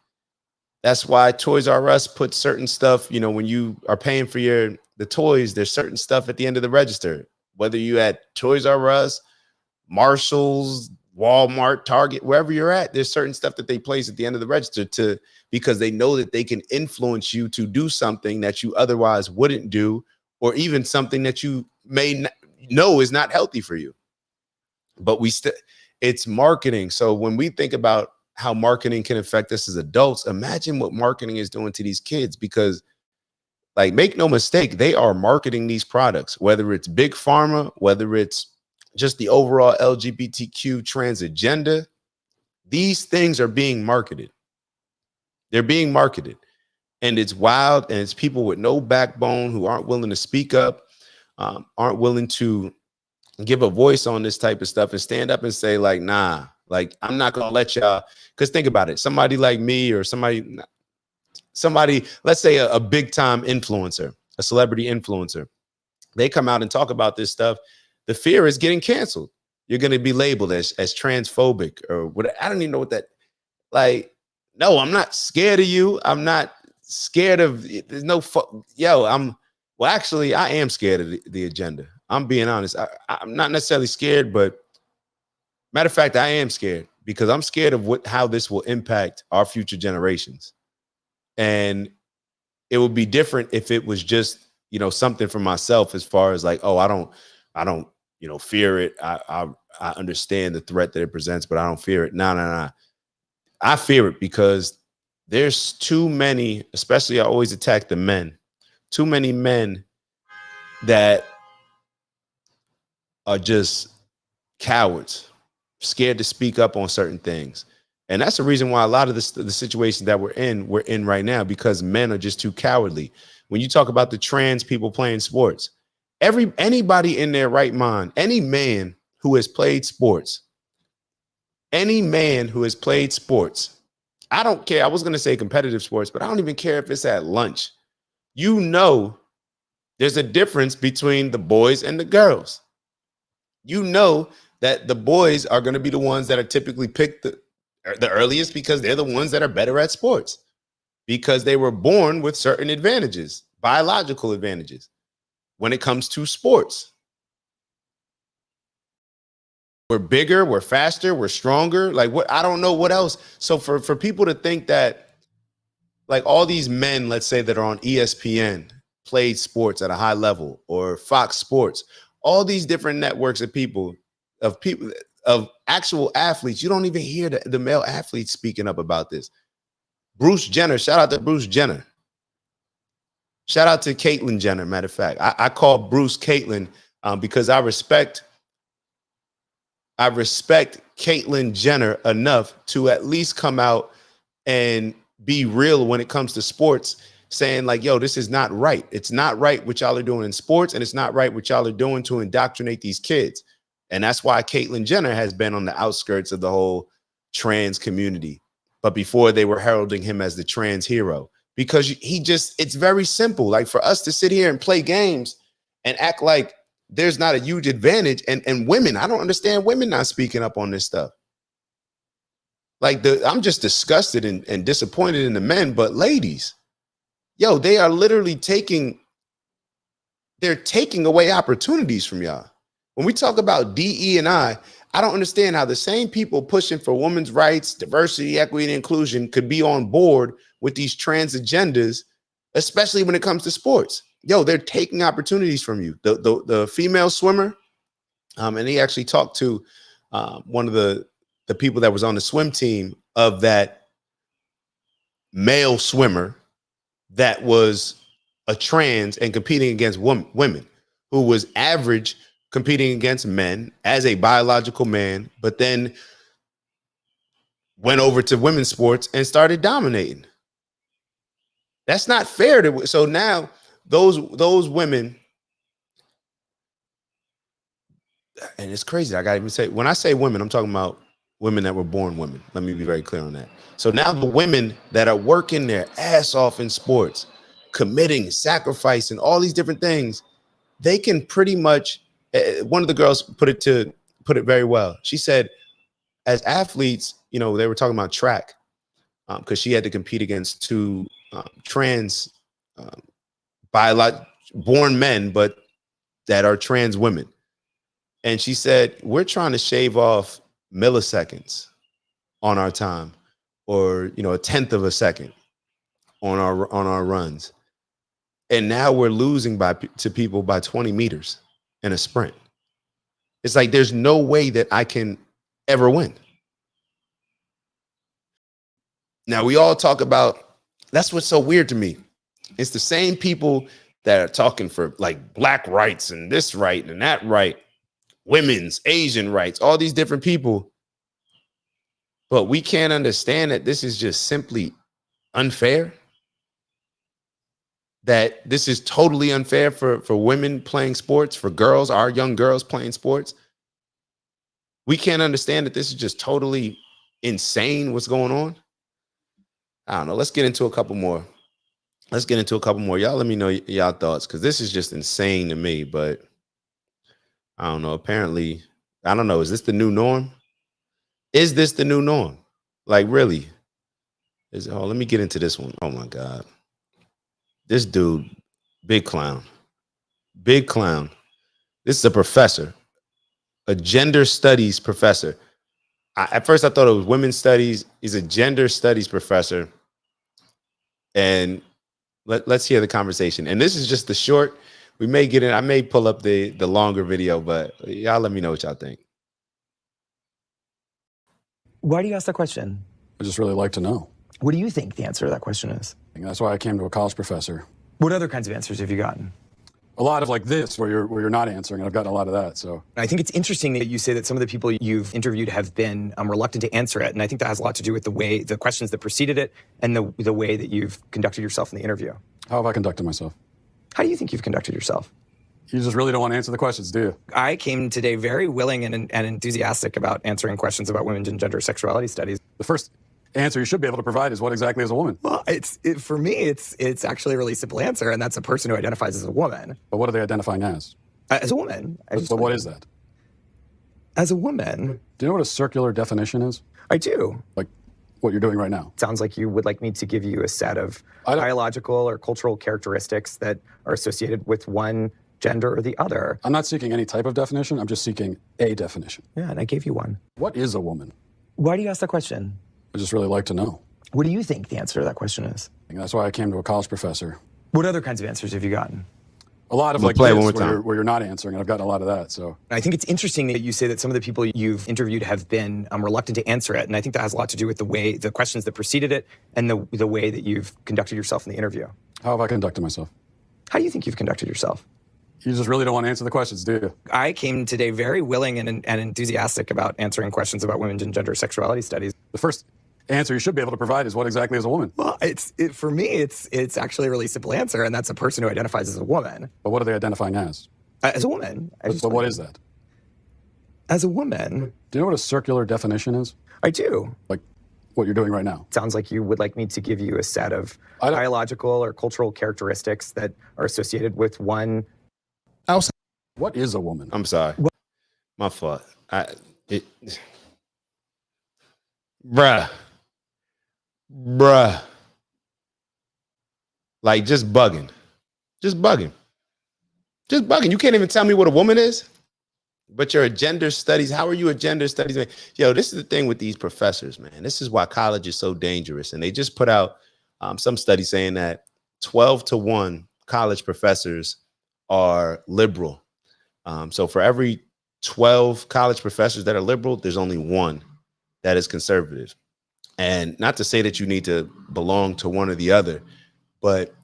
That's why Toys R Us puts certain stuff, you know, when you are paying for the toys, there's certain stuff at the end of the register, whether you at Toys R Us, Marshalls, Walmart, Target, wherever you're at, there's certain stuff that they place at the end of the register because they know that they can influence you to do something that you otherwise wouldn't do, or even something that you may know is not healthy for you. But it's marketing. So when we think about how marketing can affect us as adults, imagine what marketing is doing to these kids, because, like, make no mistake, they are marketing these products, whether it's big pharma, whether it's just the overall LGBTQ trans agenda. These things are being marketed. They're being marketed, and it's wild. And it's people with no backbone who aren't willing to speak up, aren't willing to give a voice on this type of stuff and stand up and say, like, nah, like, I'm not going to let y'all. Because think about it. Somebody like me, or somebody, let's say a big time influencer, a celebrity influencer, they come out and talk about this stuff. The fear is getting canceled. You're going to be labeled as transphobic or what. I don't even know what that, like, no, I'm not scared of you. I'm not scared of, there's no, well, actually, I am scared of the agenda. I'm being honest. I'm not necessarily scared, but matter of fact, I am scared, because I'm scared of how this will impact our future generations. And it would be different if it was just, something for myself, as far as like, oh, I don't, fear it. I understand the threat that it presents, but I don't fear it. No. I fear it because there's too many, especially I always attack the men, too many men that are just cowards, scared to speak up on certain things. And that's the reason why a lot of the situations that we're in right now, because men are just too cowardly. When you talk about the trans people playing sports, anybody in their right mind, any man who has played sports, I don't care. I was going to say competitive sports, but I don't even care if it's at lunch. There's a difference between the boys and the girls. That the boys are going to be the ones that are typically picked the earliest because they're the ones that are better at sports, because they were born with certain advantages, biological advantages when it comes to sports. We're bigger, we're faster, we're stronger. Like, what? I don't know what else. So for people to think that, like, all these men, let's say, that are on ESPN played sports at a high level, or Fox Sports, all these different networks of people of actual athletes, you don't even hear the male athletes speaking up about this. Bruce Jenner, shout out to Bruce Jenner. Shout out to Caitlyn Jenner. Matter of fact, I call Bruce Caitlyn because I respect Caitlyn Jenner enough to at least come out and be real when it comes to sports, saying like, yo, this is not right. It's not right what y'all are doing in sports, and it's not right what y'all are doing to indoctrinate these kids. And that's why Caitlyn Jenner has been on the outskirts of the whole trans community. But before, they were heralding him as the trans hero, because it's very simple. Like, for us to sit here and play games and act like there's not a huge advantage, and women, I don't understand women not speaking up on this stuff. Like, I'm just disgusted and disappointed in the men, but ladies, yo, they are literally taking away opportunities from y'all. When we talk about DE&I don't understand how the same people pushing for women's rights, diversity, equity, and inclusion could be on board with these trans agendas, especially when it comes to sports. Yo, they're taking opportunities from you. The female swimmer, and he actually talked to one of the people that was on the swim team of that male swimmer that was a trans and competing against women, who was average competing against men as a biological man, but then went over to women's sports and started dominating. That's not fair. So now those women, and it's crazy. I gotta even say, when I say women, I'm talking about women that were born women. Let me be very clear on that. So now the women that are working their ass off in sports, committing, sacrificing, all these different things, they can pretty much, one of the girls put it very well. She said, as athletes, they were talking about track, because she had to compete against two trans born men, but that are trans women. And she said, we're trying to shave off milliseconds on our time, or, a tenth of a second on our runs. And now we're losing to people by 20 meters in a sprint. It's like, there's no way that I can ever win. Now, we all talk about, that's what's so weird to me. It's the same people that are talking for like black rights and this right and that right, women's, Asian rights, all these different people. But we can't understand that this is just simply unfair. That this is totally unfair for women playing sports, for girls, our young girls playing sports. We can't understand that this is just totally insane what's going on. I don't know. Let's get into a couple more. Y'all let me know y'all thoughts, because this is just insane to me. But I don't know. Apparently, I don't know. Is this the new norm? Is this the new norm? Like, really? Let me get into this one. Oh my God. This dude, big clown. Big clown. This is a professor, a gender studies professor. At first, I thought it was women's studies. He's a gender studies professor. And Let's hear the conversation. And this is just the short. We may get in. I may pull up the longer video, but y'all let me know what y'all think. Why do you ask that question? I just really like to know. What do you think the answer to that question is? And that's why I came to a college professor. What other kinds of answers have you gotten? A lot of like this, where you're not answering, and I've gotten a lot of that. So I think it's interesting that you say that some of the people you've interviewed have been reluctant to answer it, and I think that has a lot to do with the questions that preceded it, and the way that you've conducted yourself in the interview. how have I conducted myself? How do you think you've conducted yourself? You just really don't want to answer the questions, do you? I came today very willing and enthusiastic about answering questions about women's and gender sexuality studies. The first answer you should be able to provide is what exactly is a woman. Well, for me, it's actually a really simple answer, and that's a person who identifies as a woman. But what are they identifying as? As a woman. But what is that? As a woman. Do you know what a circular definition is? I do. Like what you're doing right now? Sounds like you would like me to give you a set of biological or cultural characteristics that are associated with one gender or the other. I'm not seeking any type of definition. I'm just seeking a definition. Yeah, and I gave you one. What is a woman? Why do you ask that question? I just really like to know. What do you think the answer to that question is? And that's why I came to a college professor. What other kinds of answers have you gotten? A lot of We'll like play this, one more where you're not answering, and I've gotten a lot of that. So I think it's interesting that you say that some of the people you've interviewed have been reluctant to answer it, and I think that has a lot to do with the questions that preceded it, and the way that you've conducted yourself in the interview. how have I conducted myself? How do you think you've conducted yourself? You just really don't want to answer the questions, do you? I came today very willing and enthusiastic about answering questions about women's and gender sexuality studies. The first answer you should be able to provide is what exactly is a woman. Well, for me, it's actually a really simple answer, and that's a person who identifies as a woman. But what are they identifying as? As a woman. But what is that? As a woman. Do you know what a circular definition is? I do. Like what you're doing right now? Sounds like you would like me to give you a set of biological or cultural characteristics that are associated with one. What is a woman? I'm sorry. My fault. Bruh. Like just bugging. Just bugging. Just bugging. You can't even tell me what a woman is, but you're a gender studies. How are you a gender studies man? Yo, this is the thing with these professors, man. This is why college is so dangerous. And they just put out some study saying that 12-1 college professors are liberal. So for every 12 college professors that are liberal, there's only one that is conservative. And not to say that you need to belong to one or the other, but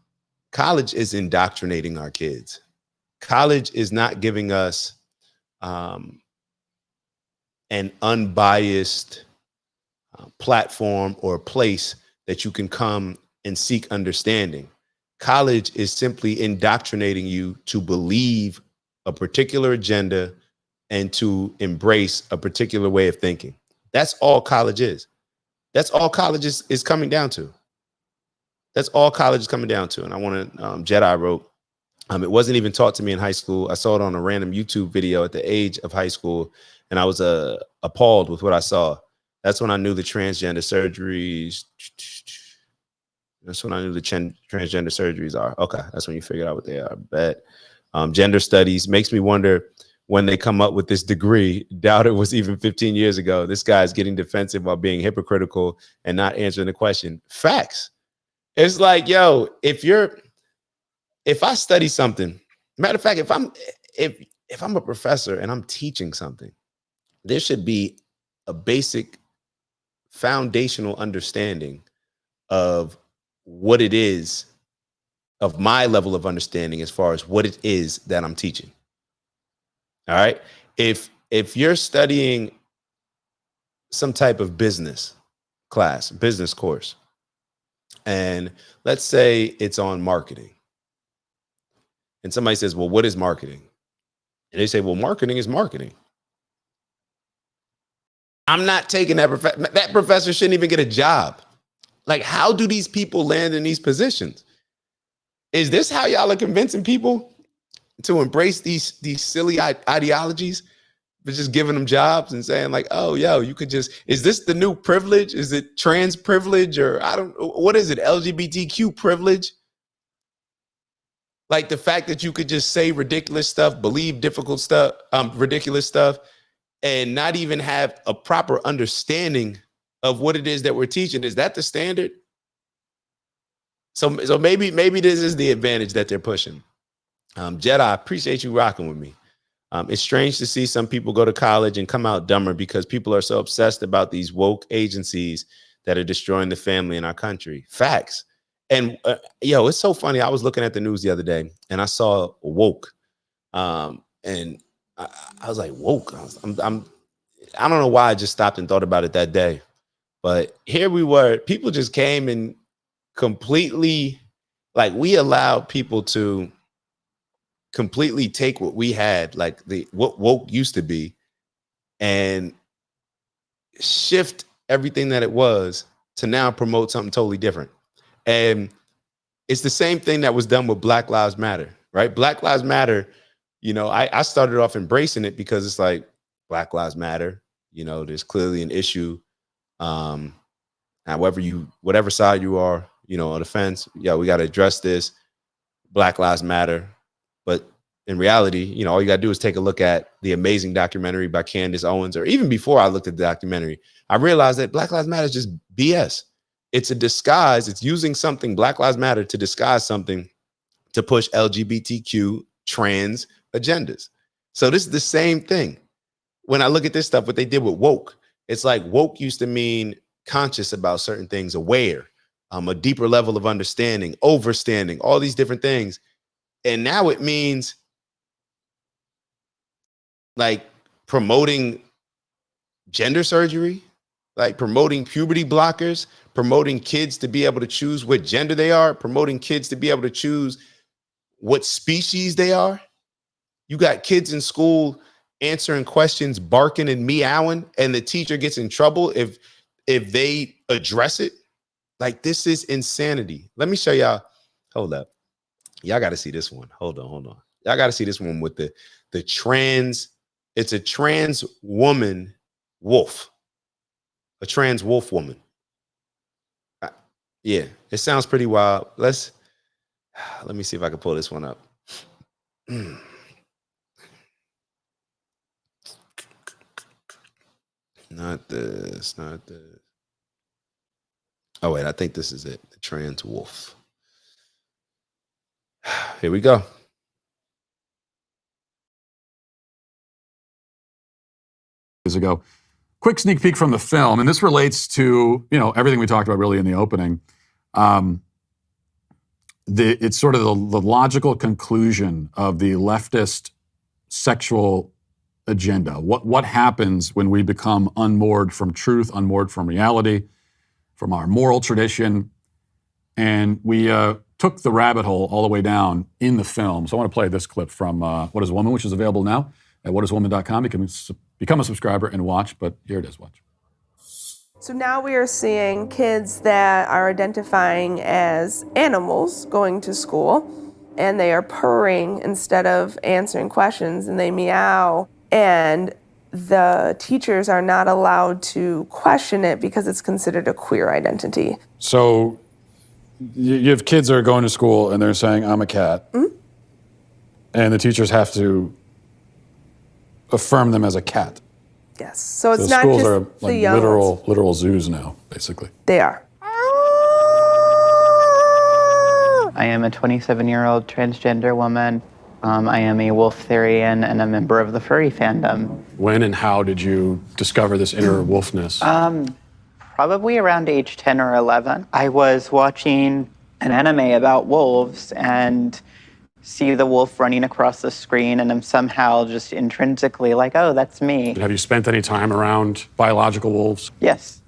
college is indoctrinating our kids. College is not giving us an unbiased platform or place that you can come and seek understanding. College is simply indoctrinating you to believe a particular agenda and to embrace a particular way of thinking. That's all college is. That's all college is coming down to. That's all college is coming down to. And I want to, Jedi wrote, it wasn't even taught to me in high school. I saw it on a random YouTube video at the age of high school, and I was appalled with what I saw. That's when I knew the transgender surgeries. That's when I knew the transgender surgeries are. Okay, that's when you figured out what they are. Bet. Gender studies makes me wonder when they come up with this degree. Doubt it was even 15 years ago. This guy's getting defensive while being hypocritical and not answering the question. Facts. It's like, yo, if I study something, matter of fact, if I'm a professor and I'm teaching something, there should be a basic foundational understanding of what it is, of my level of understanding as far as what it is that I'm teaching. All right. If you're studying some type of business class, business course, and let's say it's on marketing, and somebody says, well, what is marketing? And they say, well, marketing is marketing. I'm not taking that professor. That professor shouldn't even get a job. Like, how do these people land in these positions? Is this how y'all are convincing people to embrace these silly ideologies, but just giving them jobs and saying like, oh, yo, you could just, is this the new privilege? Is it trans privilege? Or what is it? LGBTQ privilege? Like the fact that you could just say ridiculous stuff, believe difficult stuff, ridiculous stuff, and not even have a proper understanding of what it is that we're teaching. Is that the standard? So maybe this is the advantage that they're pushing. Jedi, I appreciate you rocking with me. It's strange to see some people go to college and come out dumber because people are so obsessed about these woke agencies that are destroying the family in our country. Facts. And it's so funny. I was looking at the news the other day and I saw woke. And I was like, woke. I don't know why I just stopped and thought about it that day. But here we were. People just came and completely, like, we allowed people to completely take what we had, like what woke used to be, and shift everything that it was to now promote something totally different. And it's the same thing that was done with Black Lives Matter, right? Black Lives Matter, I started off embracing it because it's like, Black Lives Matter, there's clearly an issue. Whatever side you are, on the fence, we got to address this. Black Lives Matter. But in reality, all you got to do is take a look at the amazing documentary by Candace Owens, or even before I looked at the documentary, I realized that Black Lives Matter is just BS. It's a disguise. It's using something, Black Lives Matter, to disguise something to push LGBTQ trans agendas. So this is the same thing. When I look at this stuff, what they did with woke, it's like woke used to mean conscious about certain things, aware, a deeper level of understanding, overstanding, all these different things. And now it means like promoting gender surgery, like promoting puberty blockers, promoting kids to be able to choose what gender they are, promoting kids to be able to choose what species they are. You got kids in school answering questions, barking and meowing, and the teacher gets in trouble if they address it. Like, this is insanity. Let me show y'all. Hold up. Y'all got to see this one. Hold on. Y'all got to see this one with the trans. It's a trans woman wolf. A trans wolf woman. Yeah, it sounds pretty wild. Let me see if I can pull this one up. Not this. Oh, wait, I think this is it. The trans wolf. Here we go. Years ago. Quick sneak peek from the film, and this relates to everything we talked about really in the opening. It's sort of the logical conclusion of the leftist sexual agenda. What happens when we become unmoored from truth, unmoored from reality, from our moral tradition, and we took the rabbit hole all the way down in the film. So I want to play this clip from What is a Woman, which is available now at whatiswoman.com. You can become a subscriber and watch, but here it is. Watch. So now we are seeing kids that are identifying as animals going to school, and they are purring instead of answering questions, and they meow. And the teachers are not allowed to question it because it's considered a queer identity. So you have kids that are going to school and they're saying, I'm a cat. Mm-hmm. And the teachers have to affirm them as a cat. Yes. So it's the not schools just are like the literal zoos now, basically. They are. I am a 27-year-old transgender woman. I am a wolf therian and a member of the furry fandom. When and how did you discover this inner wolfness? Probably around age 10 or 11. I was watching an anime about wolves and see the wolf running across the screen, and I'm somehow just intrinsically like, oh, that's me. Have you spent any time around biological wolves? Yes.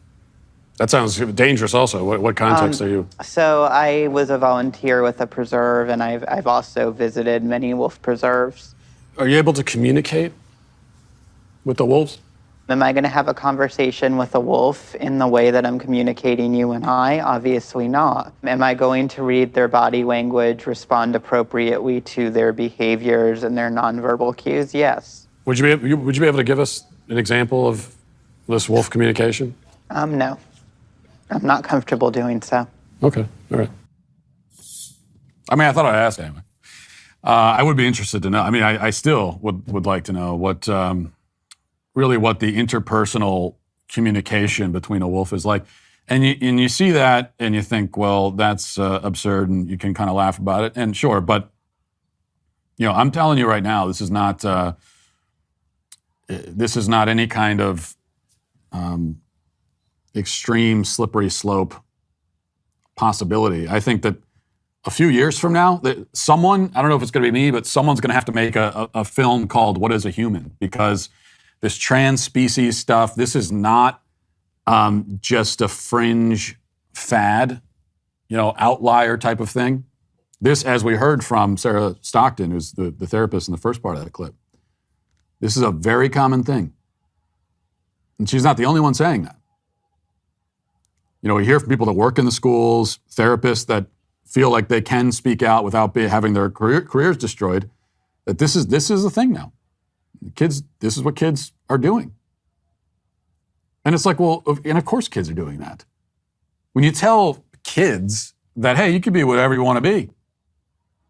That sounds dangerous also. What context are you? So I was a volunteer with a preserve, and I've also visited many wolf preserves. Are you able to communicate with the wolves? Am I going to have a conversation with a wolf in the way that I'm communicating you and I? Obviously not. Am I going to read their body language, respond appropriately to their behaviors and their nonverbal cues? Yes. Would you be able to give us an example of this wolf communication? No. I'm not comfortable doing so. Okay, all right. I mean, I thought I'd ask anyway. I would be interested to know. I mean, I still would like to know what really what the interpersonal communication between a wolf is like. And you see that and you think, well, that's absurd, and you can kind of laugh about it. And sure, but I'm telling you right now, this is not any kind of extreme slippery slope possibility. I think that a few years from now, that someone, I don't know if it's going to be me, but someone's going to have to make a film called What is a Human? Because this trans species stuff, this is not just a fringe fad, outlier type of thing. This, as we heard from Sarah Stockton, who's the therapist in the first part of that clip, this is a very common thing. And she's not the only one saying that. We hear from people that work in the schools, therapists that feel like they can speak out without having their careers destroyed, that this is a thing now. Kids, this is what kids are doing. And it's like, well, and of course kids are doing that. When you tell kids that, hey, you can be whatever you want to be,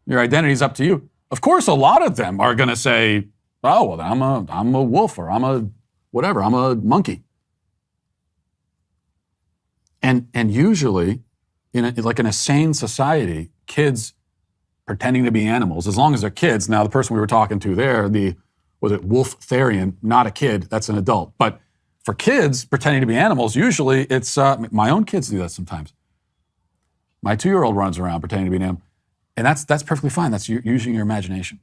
your identity's up to you, of course a lot of them are going to say, oh, well, I'm a wolf, or I'm a whatever, I'm a monkey. And usually, in a sane society, kids pretending to be animals, as long as they're kids. Now, the person we were talking to there, was it Wolf-therian, not a kid, that's an adult. But for kids pretending to be animals, usually it's, my own kids do that sometimes. My 2-year-old runs around pretending to be an animal. And that's perfectly fine. That's using your imagination.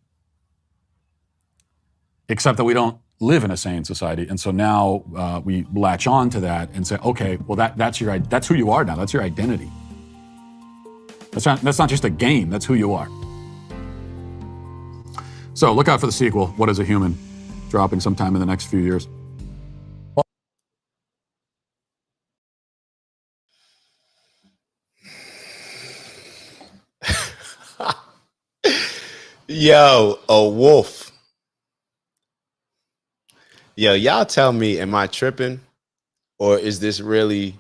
Except that we don't live in a sane society. And so now we latch on to that and say, okay, well, that's who you are now. That's your identity. That's not just a game. That's who you are. So look out for the sequel, What is a Human? Dropping sometime in the next few years. Yo, a wolf. Yo, y'all tell me, am I tripping? Or is this really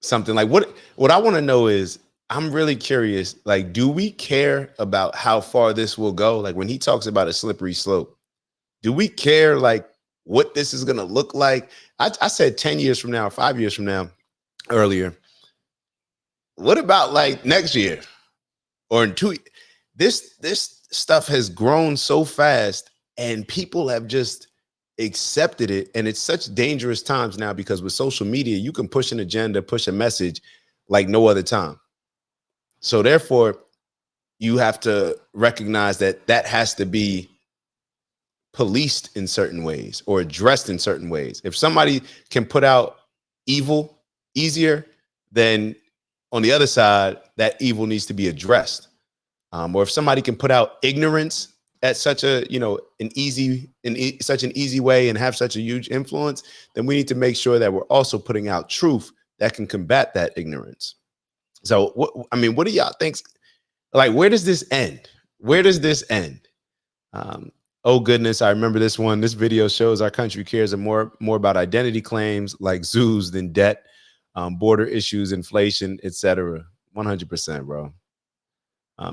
something like what I want to know is, I'm really curious, like, do we care about how far this will go? Like when he talks about a slippery slope, do we care like what this is going to look like? I said 10 years from now, 5 years from now earlier. What about like next year or in 2? This stuff has grown so fast and people have just accepted it. And it's such dangerous times now because with social media, you can push an agenda, push a message like no other time. So therefore, you have to recognize that has to be policed in certain ways or addressed in certain ways. If somebody can put out evil easier, then on the other side, that evil needs to be addressed. Or if somebody can put out ignorance at such a, such an easy way and have such a huge influence, then we need to make sure that we're also putting out truth that can combat that ignorance. So, what do y'all think? Like, where does this end? Where does this end? Oh, goodness. I remember this one. This video shows our country cares more about identity claims like zoos than debt, border issues, inflation, etc. 100%, bro.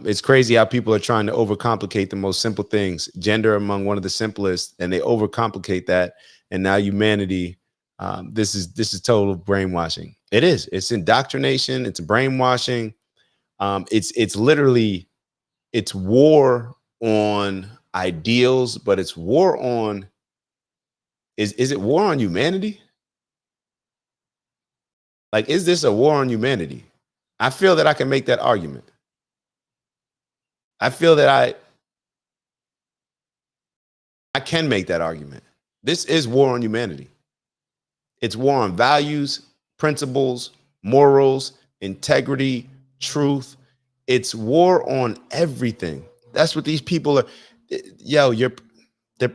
It's crazy how people are trying to overcomplicate the most simple things, gender among one of the simplest, and they overcomplicate that. And now humanity, this is total brainwashing. It is. It's indoctrination. It's brainwashing. It's literally, it's war on ideals, but it's war on, is it war on humanity? Like, is this a war on humanity? I feel that I can make that argument. I feel that I can make that argument. This is war on humanity. It's war on values, principles, morals, integrity, truth. It's war on everything. That's what these people are. Yo,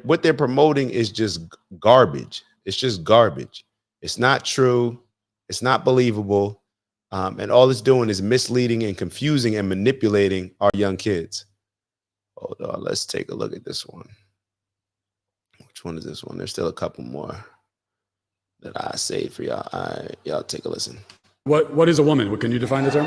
what they're promoting is just garbage. It's just garbage. It's not true. It's not believable. And all it's doing is misleading and confusing and manipulating our young kids. Hold on, let's take a look at this one. Which one is this one? There's still a couple more that I saved for y'all. All right, y'all take a listen. What is a woman? Can you define the term?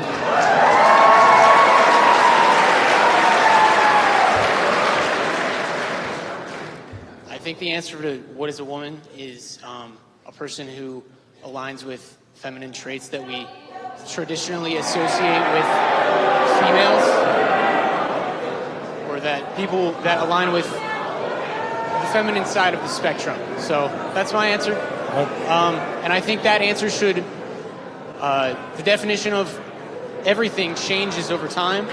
I think the answer to what is a woman is a person who aligns with feminine traits that we traditionally associate with females, or that people that align with the feminine side of the spectrum. So that's my answer. And I think that answer should, the definition of everything changes over time.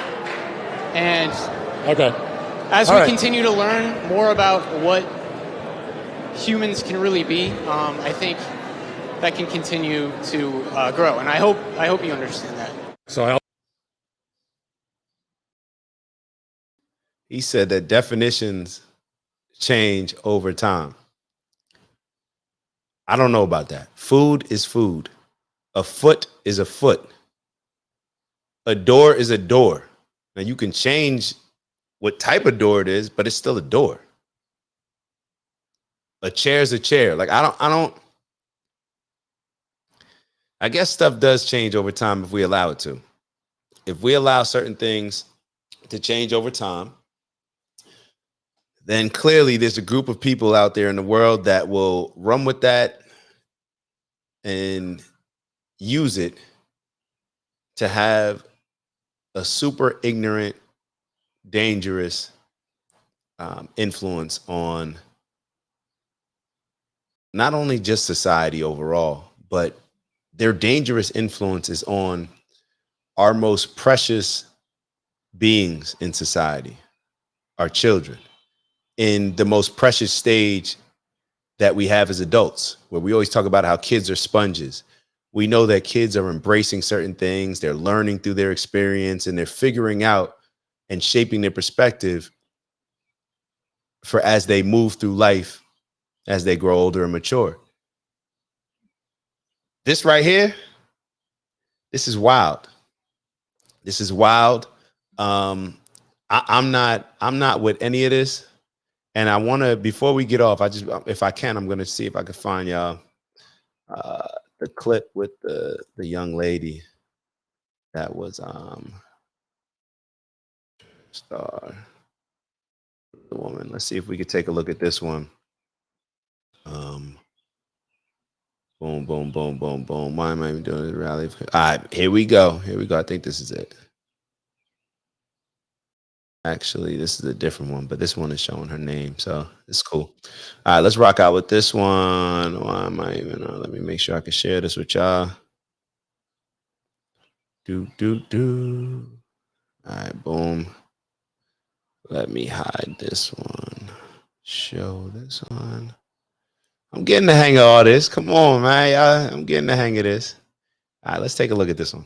And as we continue to learn more about what humans can really be, I think that can continue to grow. And I hope you understand that. So He said that definitions change over time. I don't know about that. Food is food. A foot is a foot. A door is a door. Now you can change what type of door it is, but it's still a door. A chair is a chair. Like I guess stuff does change over time if we allow it to. If we allow certain things to change over time, then clearly there's a group of people out there in the world that will run with that and use it to have a super ignorant, dangerous influence on not only just society overall, but their dangerous influence is on our most precious beings in society, our children, in the most precious stage that we have as adults, where we always talk about how kids are sponges. We know that kids are embracing certain things, they're learning through their experience, and they're figuring out and shaping their perspective for as they move through life, as they grow older and mature. This right here, this is wild. This is wild. I'm not with any of this. And I want to, before we get off, if I can, I'm going to see if I can find y'all the clip with the young lady that was star, the woman. Let's see if we could take a look at this one. Boom, boom, boom, boom, boom. Why am I even doing the rally? All right, here we go. Here we go. I think this is it. Actually, this is a different one, but this one is showing her name, so it's cool. All right, let's rock out with this one. Why am I even? Let me make sure I can share this with y'all. Do. All right, boom. Let me hide this one. Show this one. I'm getting the hang of all this. Come on, man. I'm getting the hang of this. All right, let's take a look at this one.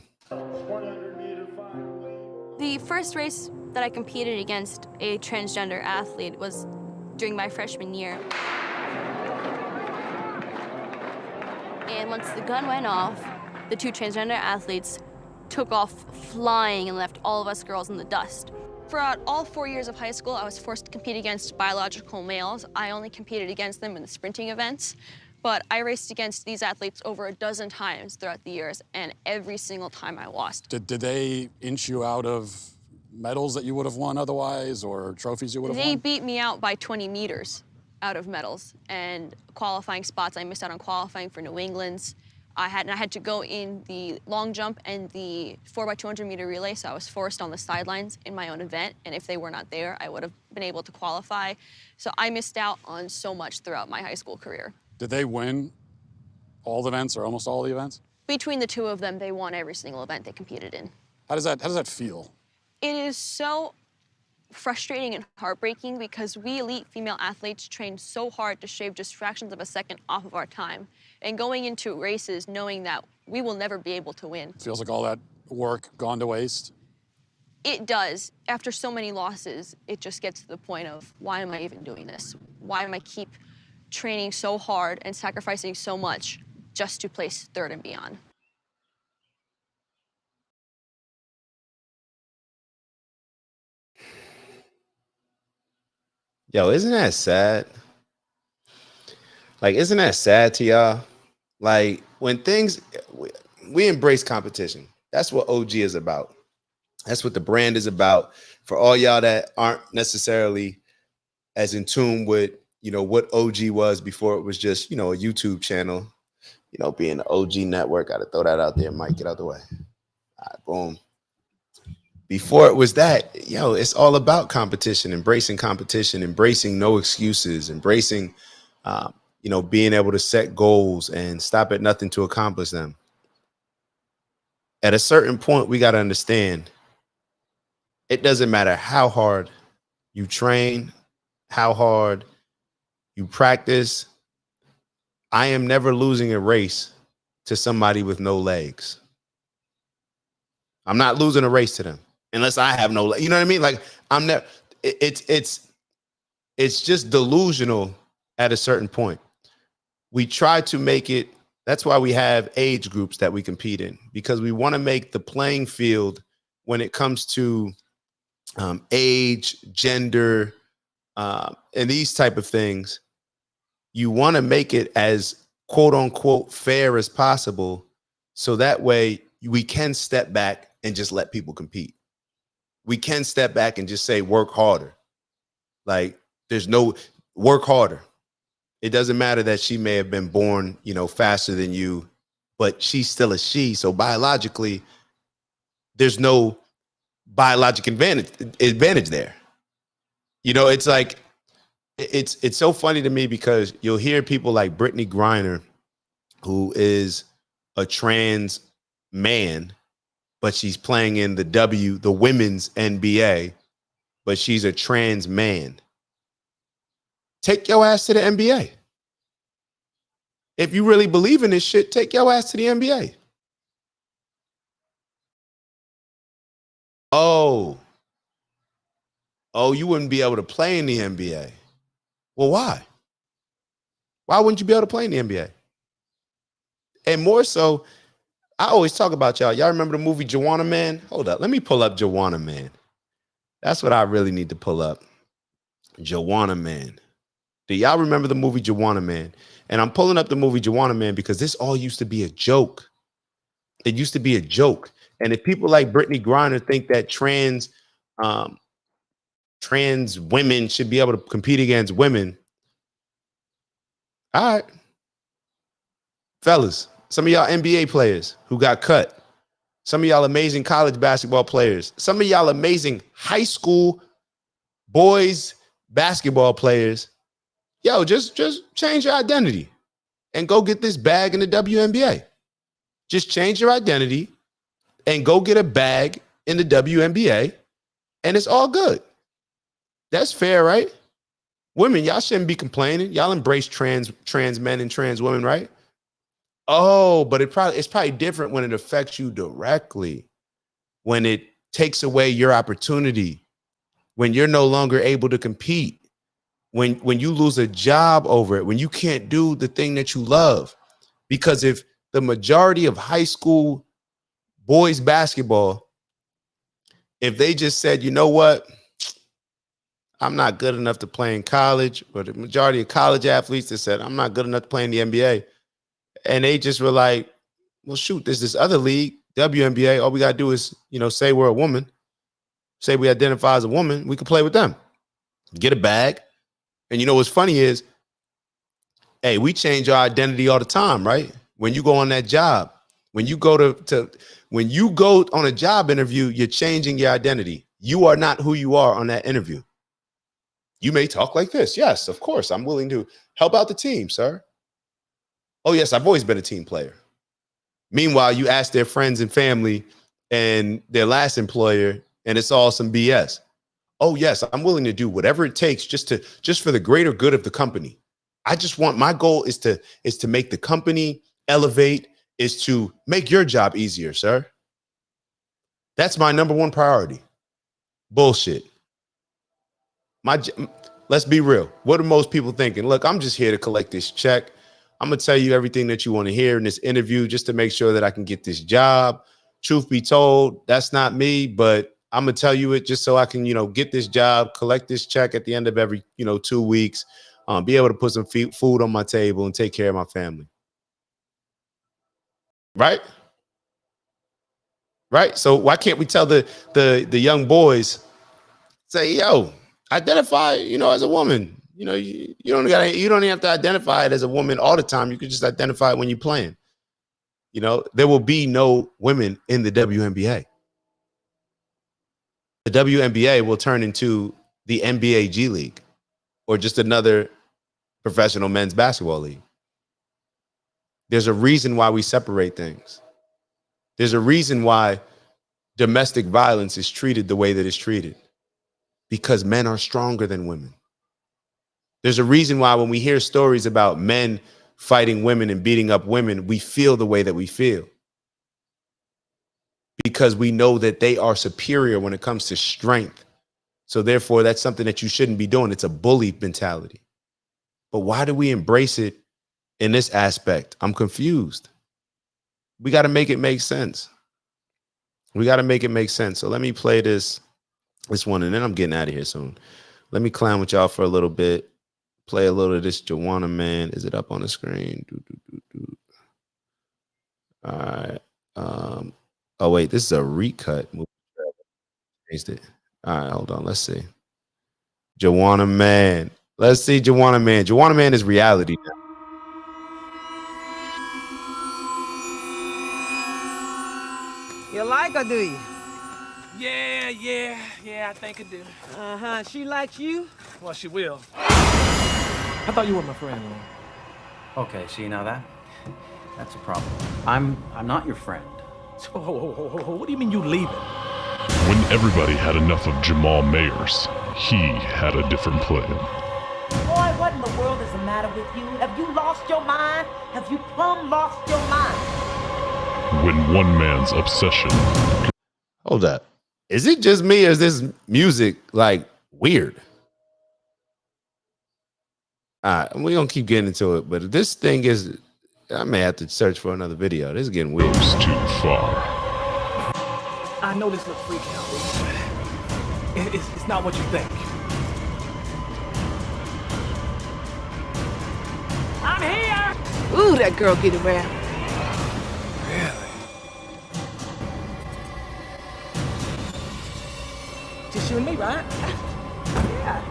The first race that I competed against a transgender athlete was during my freshman year. And once the gun went off, the two transgender athletes took off flying and left all of us girls in the dust. Throughout all 4 years of high school, I was forced to compete against biological males. I only competed against them in the sprinting events, but I raced against these athletes over a dozen times throughout the years, and every single time I lost. Did they inch you out of medals that you would have won otherwise, or trophies you would have won? They beat me out by 20 meters out of medals, and qualifying spots, I missed out on qualifying for New England's. I had to go in the long jump and the 4x200 meter relay, so I was forced on the sidelines in my own event, and if they were not there, I would have been able to qualify. So I missed out on so much throughout my high school career. Did they win all the events or almost all the events? Between the two of them, they won every single event they competed in. How does that feel? It is so frustrating and heartbreaking because we elite female athletes train so hard to shave just fractions of a second off of our time. And going into races knowing that we will never be able to win. Feels like all that work gone to waste? It does. After so many losses, it just gets to the point of, why am I even doing this? Why am I keep training so hard and sacrificing so much just to place third and beyond? Yo, isn't that sad? Like, isn't that sad to y'all? Like, when things, we embrace competition. That's what OG is about. That's what the brand is about. For all y'all that aren't necessarily as in tune with, what OG was before it was just, a YouTube channel. being the OG network. Got to throw that out there. Mike, get out the way. All right, boom. Before it was that, it's all about competition, embracing no excuses, embracing, being able to set goals and stop at nothing to accomplish them. At a certain point, we got to understand it doesn't matter how hard you train, how hard you practice. I am never losing a race to somebody with no legs. I'm not losing a race to them unless I have no legs. You know what I mean? Like I'm never. It's just delusional at a certain point. We try to make it. That's why we have age groups that we compete in, because we want to make the playing field when it comes to age, gender, and these type of things. You want to make it as quote unquote fair as possible, so that way we can step back and just let people compete. We can step back and just say work harder. Like there's no work harder. It doesn't matter that she may have been born, faster than you, but she's still a she. So biologically, there's no biologic advantage there. It's like it's so funny to me because you'll hear people like Brittany Griner, who is a trans man, but she's playing in the women's NBA, but she's a trans man. Take your ass to the NBA. If you really believe in this shit, take your ass to the NBA. Oh, you wouldn't be able to play in the NBA. Well, why? Why wouldn't you be able to play in the NBA? And more so, I always talk about y'all. Y'all remember the movie Joanna Man? Hold up. Let me pull up Joanna Man. That's what I really need to pull up. Joanna Man. Do y'all remember the movie Joanna Man? And I'm pulling up the movie Joanna Man because this all used to be a joke. It used to be a joke. And if people like Brittany Griner think that trans women should be able to compete against women, all right. Fellas, some of y'all NBA players who got cut, some of y'all amazing college basketball players, some of y'all amazing high school boys basketball players, just change your identity and go get this bag in the WNBA. Just change your identity and go get a bag in the WNBA, and it's all good. That's fair, right? Women, y'all shouldn't be complaining. Y'all embrace trans men and trans women, right? Oh, but it's probably different when it affects you directly, when it takes away your opportunity, when you're no longer able to compete, when you lose a job over it, when you can't do the thing that you love. Because if the majority of high school boys basketball, if they just said, you know what, I'm not good enough to play in college, or the majority of college athletes that said, I'm not good enough to play in the NBA, and they just were like, well, shoot, there's this other league, WNBA. All we got to do is, say we're a woman, say we identify as a woman, we can play with them, get a bag. And what's funny is, hey, we change our identity all the time, right? When you go on that job, when you go when you go on a job interview, you're changing your identity. You are not who you are on that interview. You may talk like this. Yes, of course. I'm willing to help out the team, sir. Oh, yes, I've always been a team player. Meanwhile, you ask their friends and family and their last employer, and it's all some BS. Oh, yes, I'm willing to do whatever it takes just for the greater good of the company. My goal is to make the company elevate, is to make your job easier, sir. That's my number one priority. Bullshit. Let's be real. What are most people thinking? Look, I'm just here to collect this check. I'm going to tell you everything that you want to hear in this interview just to make sure that I can get this job. Truth be told, that's not me, but I'm going to tell you it just so I can, get this job, collect this check at the end of every, 2 weeks, be able to put some food on my table and take care of my family. Right? Right? So why can't we tell the young boys, say, yo, identify, as a woman. You don't even have to identify it as a woman all the time. You can just identify it when you're playing. You know, there will be no women in the WNBA. The WNBA will turn into the NBA G League or just another professional men's basketball league. There's a reason why we separate things. There's a reason why domestic violence is treated the way that it's treated, because men are stronger than women. There's a reason why when we hear stories about men fighting women and beating up women, we feel the way that we feel, because we know that they are superior when it comes to strength. So therefore, that's something that you shouldn't be doing. It's a bully mentality. But why do we embrace it in this aspect? I'm confused. We got to make it make sense. We got to make it make sense. So let me play this one, and then I'm getting out of here soon. Let me clown with y'all for a little bit. Play a little of this Joanna Man. Is it up on the screen? All right. Oh wait, this is a recut. Changed it. All right, hold on. Let's see. Joanna Man. Let's see Joanna Man. Joanna Man is reality now. You like her, do you? Yeah, I think I do. Uh-huh. She likes you? Well, she will. I thought you were my friend, Lord. Okay, see, now that's a problem. I'm not your friend. What do you mean you leaving? When everybody had enough of Jamal Mayers, he had a different plan. Boy, what in the world is the matter with you? Have you lost your mind? Have you plumb lost your mind? When one man's obsession... Hold up. Is it just me or is this music like weird? All right, we're going to keep getting into it, but this thing is, I may have to search for another video. This is getting weird. It's too far. I know this looks freaky out there, but it's not what you think. I'm here! Ooh, that girl get around. Really? Just you and me, right? Yeah.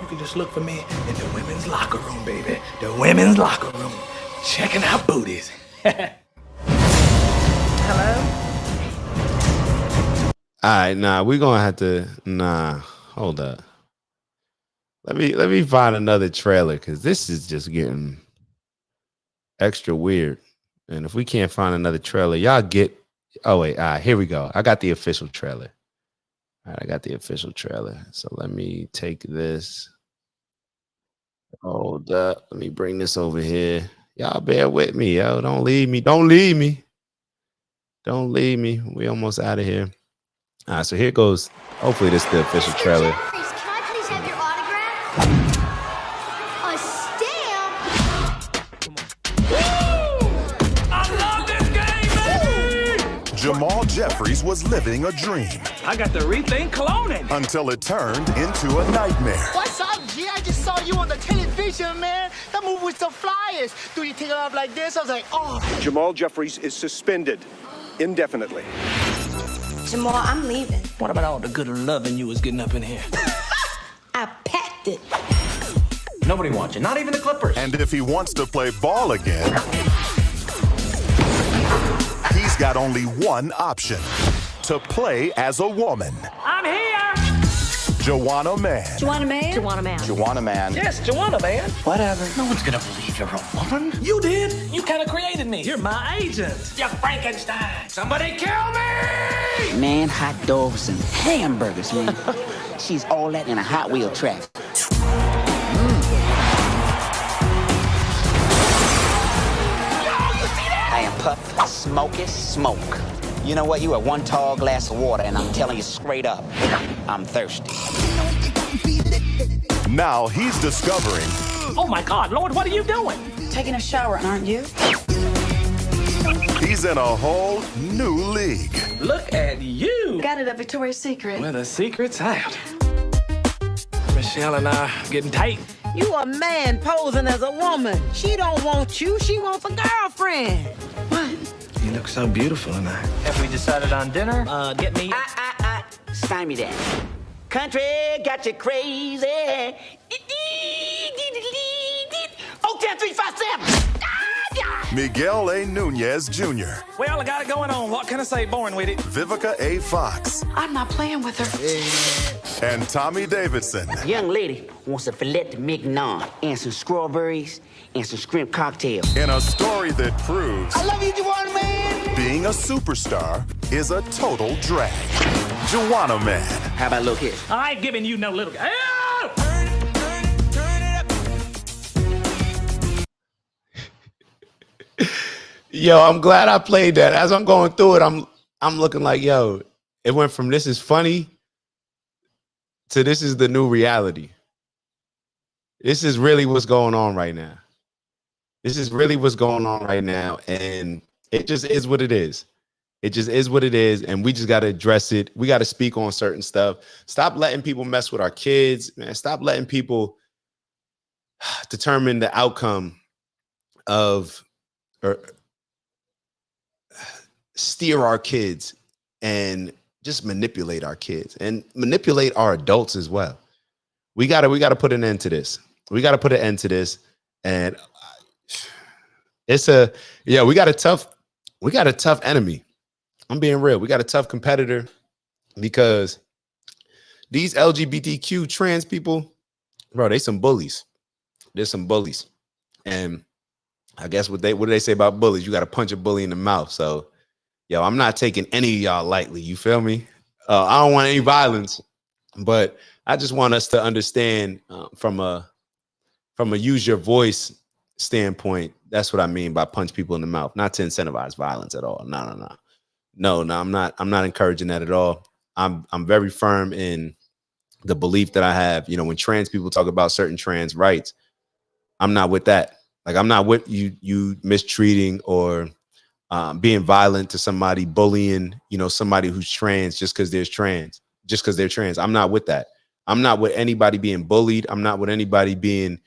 You can just look for me in the women's locker room, baby. The women's locker room. Checking out booties. Hello? All right, we're gonna have to hold up. Let me find another trailer, because this is just getting extra weird. And if we can't find another trailer, y'all get here we go. I got the official trailer. All right, I got the official trailer. So let me take this. Hold up. Let me bring this over here. Y'all bear with me, yo. Don't leave me. Don't leave me. Don't leave me. We almost out of here. All right, so here goes. Hopefully this is the official trailer. Can I please have your autograph? A stamp? I love this game, baby! Jamal Jeffries was living a dream. I got the rethink cloning. Until it turned into a nightmare. What's up, G? I just saw you on the television, man. That movie was the flyest. Do you take it off like this? I was like, oh. Jamal Jeffries is suspended indefinitely. Jamal, I'm leaving. What about all the good loving you was getting up in here? I packed it. Nobody wants you, not even the Clippers. And if he wants to play ball again, he's got only one option: to play as a woman. I'm here! Joanna Man. Joanna Man? Joanna Man. Joanna Man. Yes, Joanna Man. Whatever. No one's gonna believe you're a woman. You did. You kind of created me. You're my agent. You're Frankenstein. Somebody kill me! Man, hot dogs and hamburgers, man. She's all that in a Hot Wheel track. I am Puff Smoky Smoke. You know what? You are one tall glass of water, and I'm telling you straight up, I'm thirsty. Now he's discovering. Oh my God, Lord, what are you doing? Taking a shower, aren't you? He's in a whole new league. Look at you. Got it at Victoria's Secret. Well, the secret's out. Michelle and I are getting tight. You a man posing as a woman. She don't want you. She wants a girlfriend. What? You look so beautiful tonight. Have we decided on dinner? Get me. Stymie that. Country got you crazy. 4, 10, 3, 5, 7. Miguel A. Nunez Jr., Well, I got it going on. What can I say? Born with it. Vivica A. Fox, I'm not playing with her. and Tommy Davidson. Young lady wants a filet mignon and some strawberries and some shrimp cocktail. In a story that proves I love you, Juwan Man. being a superstar is a total drag. Juwanna Man. How about a little kiss? I ain't giving you no little. Oh! Yo, I'm glad I played that. As I'm going through it, I'm looking like, yo, it went from this is funny to this is the new reality. This is really what's going on right now. This is really what's going on right now. And it just is what it is. It just is what it is. And we just got to address it. We got to speak on certain stuff. Stop letting people mess with our kids, man. Stop letting people determine the outcome of or steer our kids and just manipulate our kids and manipulate our adults as well. We gotta put an end to this. We gotta put an end to this. And we got a tough enemy. I'm being real. We got a tough competitor because these LGBTQ trans people, bro, they some bullies. They're some bullies. And I guess what do they say about bullies? You got to punch a bully in the mouth. So, yo, I'm not taking any of y'all lightly. You feel me? I don't want any violence, but I just want us to understand from a use your voice standpoint. That's what I mean by punch people in the mouth, not to incentivize violence at all. No, I'm not encouraging that at all. I'm very firm in the belief that I have. You know, when trans people talk about certain trans rights, I'm not with that. Like, I'm not with you mistreating or being violent to somebody, bullying, somebody who's trans just because they're trans. I'm not with that. I'm not with anybody being bullied. I'm not with anybody being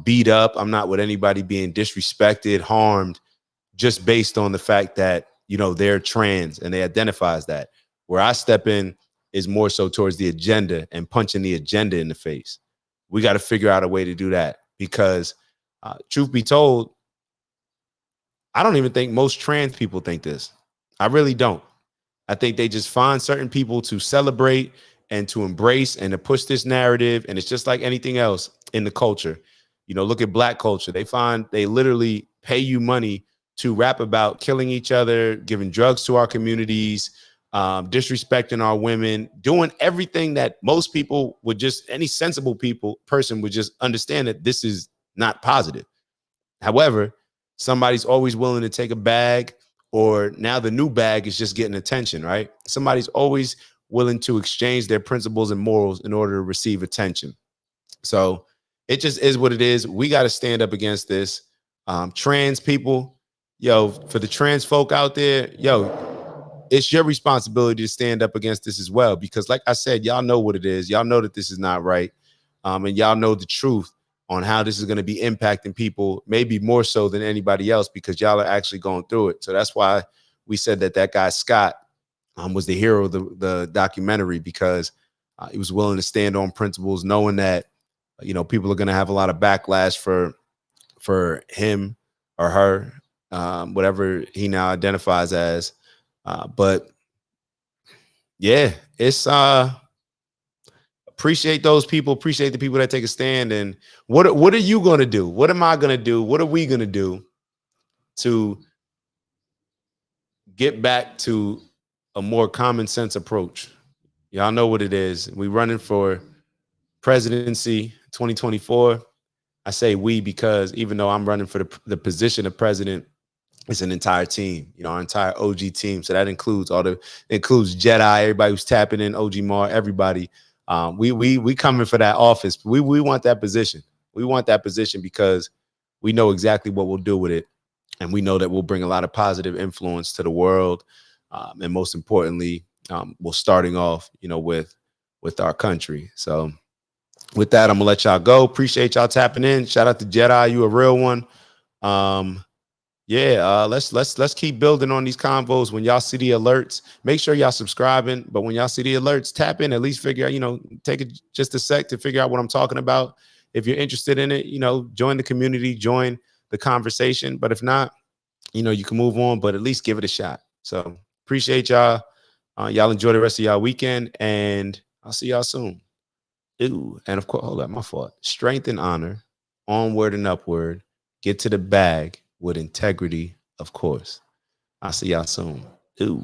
beat up. I'm not with anybody being disrespected, harmed, just based on the fact that, they're trans and they identify as that. Where I step in is more so towards the agenda and punching the agenda in the face. We got to figure out a way to do that because truth be told, I don't even think most trans people think this. I really don't. I think they just find certain people to celebrate and to embrace and to push this narrative. And it's just like anything else in the culture. Look at Black culture. They literally pay you money to rap about killing each other, giving drugs to our communities, disrespecting our women, doing everything that most people would just, any sensible person would just understand that this is not positive. However, somebody's always willing to take a bag, or now the new bag is just getting attention, right? Somebody's always willing to exchange their principles and morals in order to receive attention. So it just is what it is. We got to stand up against this. Trans people, for the trans folk out there, it's your responsibility to stand up against this as well. Because like I said, y'all know what it is. Y'all know that this is not right. And y'all know the truth on how this is going to be impacting people, maybe more so than anybody else, because y'all are actually going through it. So that's why we said that guy, Scott, was the hero of the documentary, because he was willing to stand on principles, knowing that, people are going to have a lot of backlash for him or her, whatever he now identifies as. But yeah, it's appreciate those people, appreciate the people that take a stand. And what are you going to do? What am I going to do? What are we going to do to get back to a more common sense approach? Y'all know what it is. We running for presidency 2024. I say we because even though I'm running for the position of president, it's an entire team, our entire OG team. So that includes includes Jedi, everybody who's tapping in, OG Mar, everybody. We coming for that office. We want that position. We want that position because we know exactly what we'll do with it. And we know that we'll bring a lot of positive influence to the world. And most importantly, we're starting off, with our country. So with that, I'm gonna let y'all go. Appreciate y'all tapping in. Shout out to Jedi. You a real one. Let's keep building on these convos. When y'all see the alerts, make sure y'all subscribing. But when y'all see the alerts, tap in, at least figure out, take just a sec to figure out what I'm talking about. If you're interested in it, join the community, join the conversation. But if not, you can move on, but at least give it a shot. So appreciate y'all. Y'all enjoy the rest of y'all weekend, and I'll see y'all soon. Ooh, and of course, hold up, my fault. Strength and honor, onward and upward. Get to the bag with integrity, of course. I'll see y'all soon. Ooh.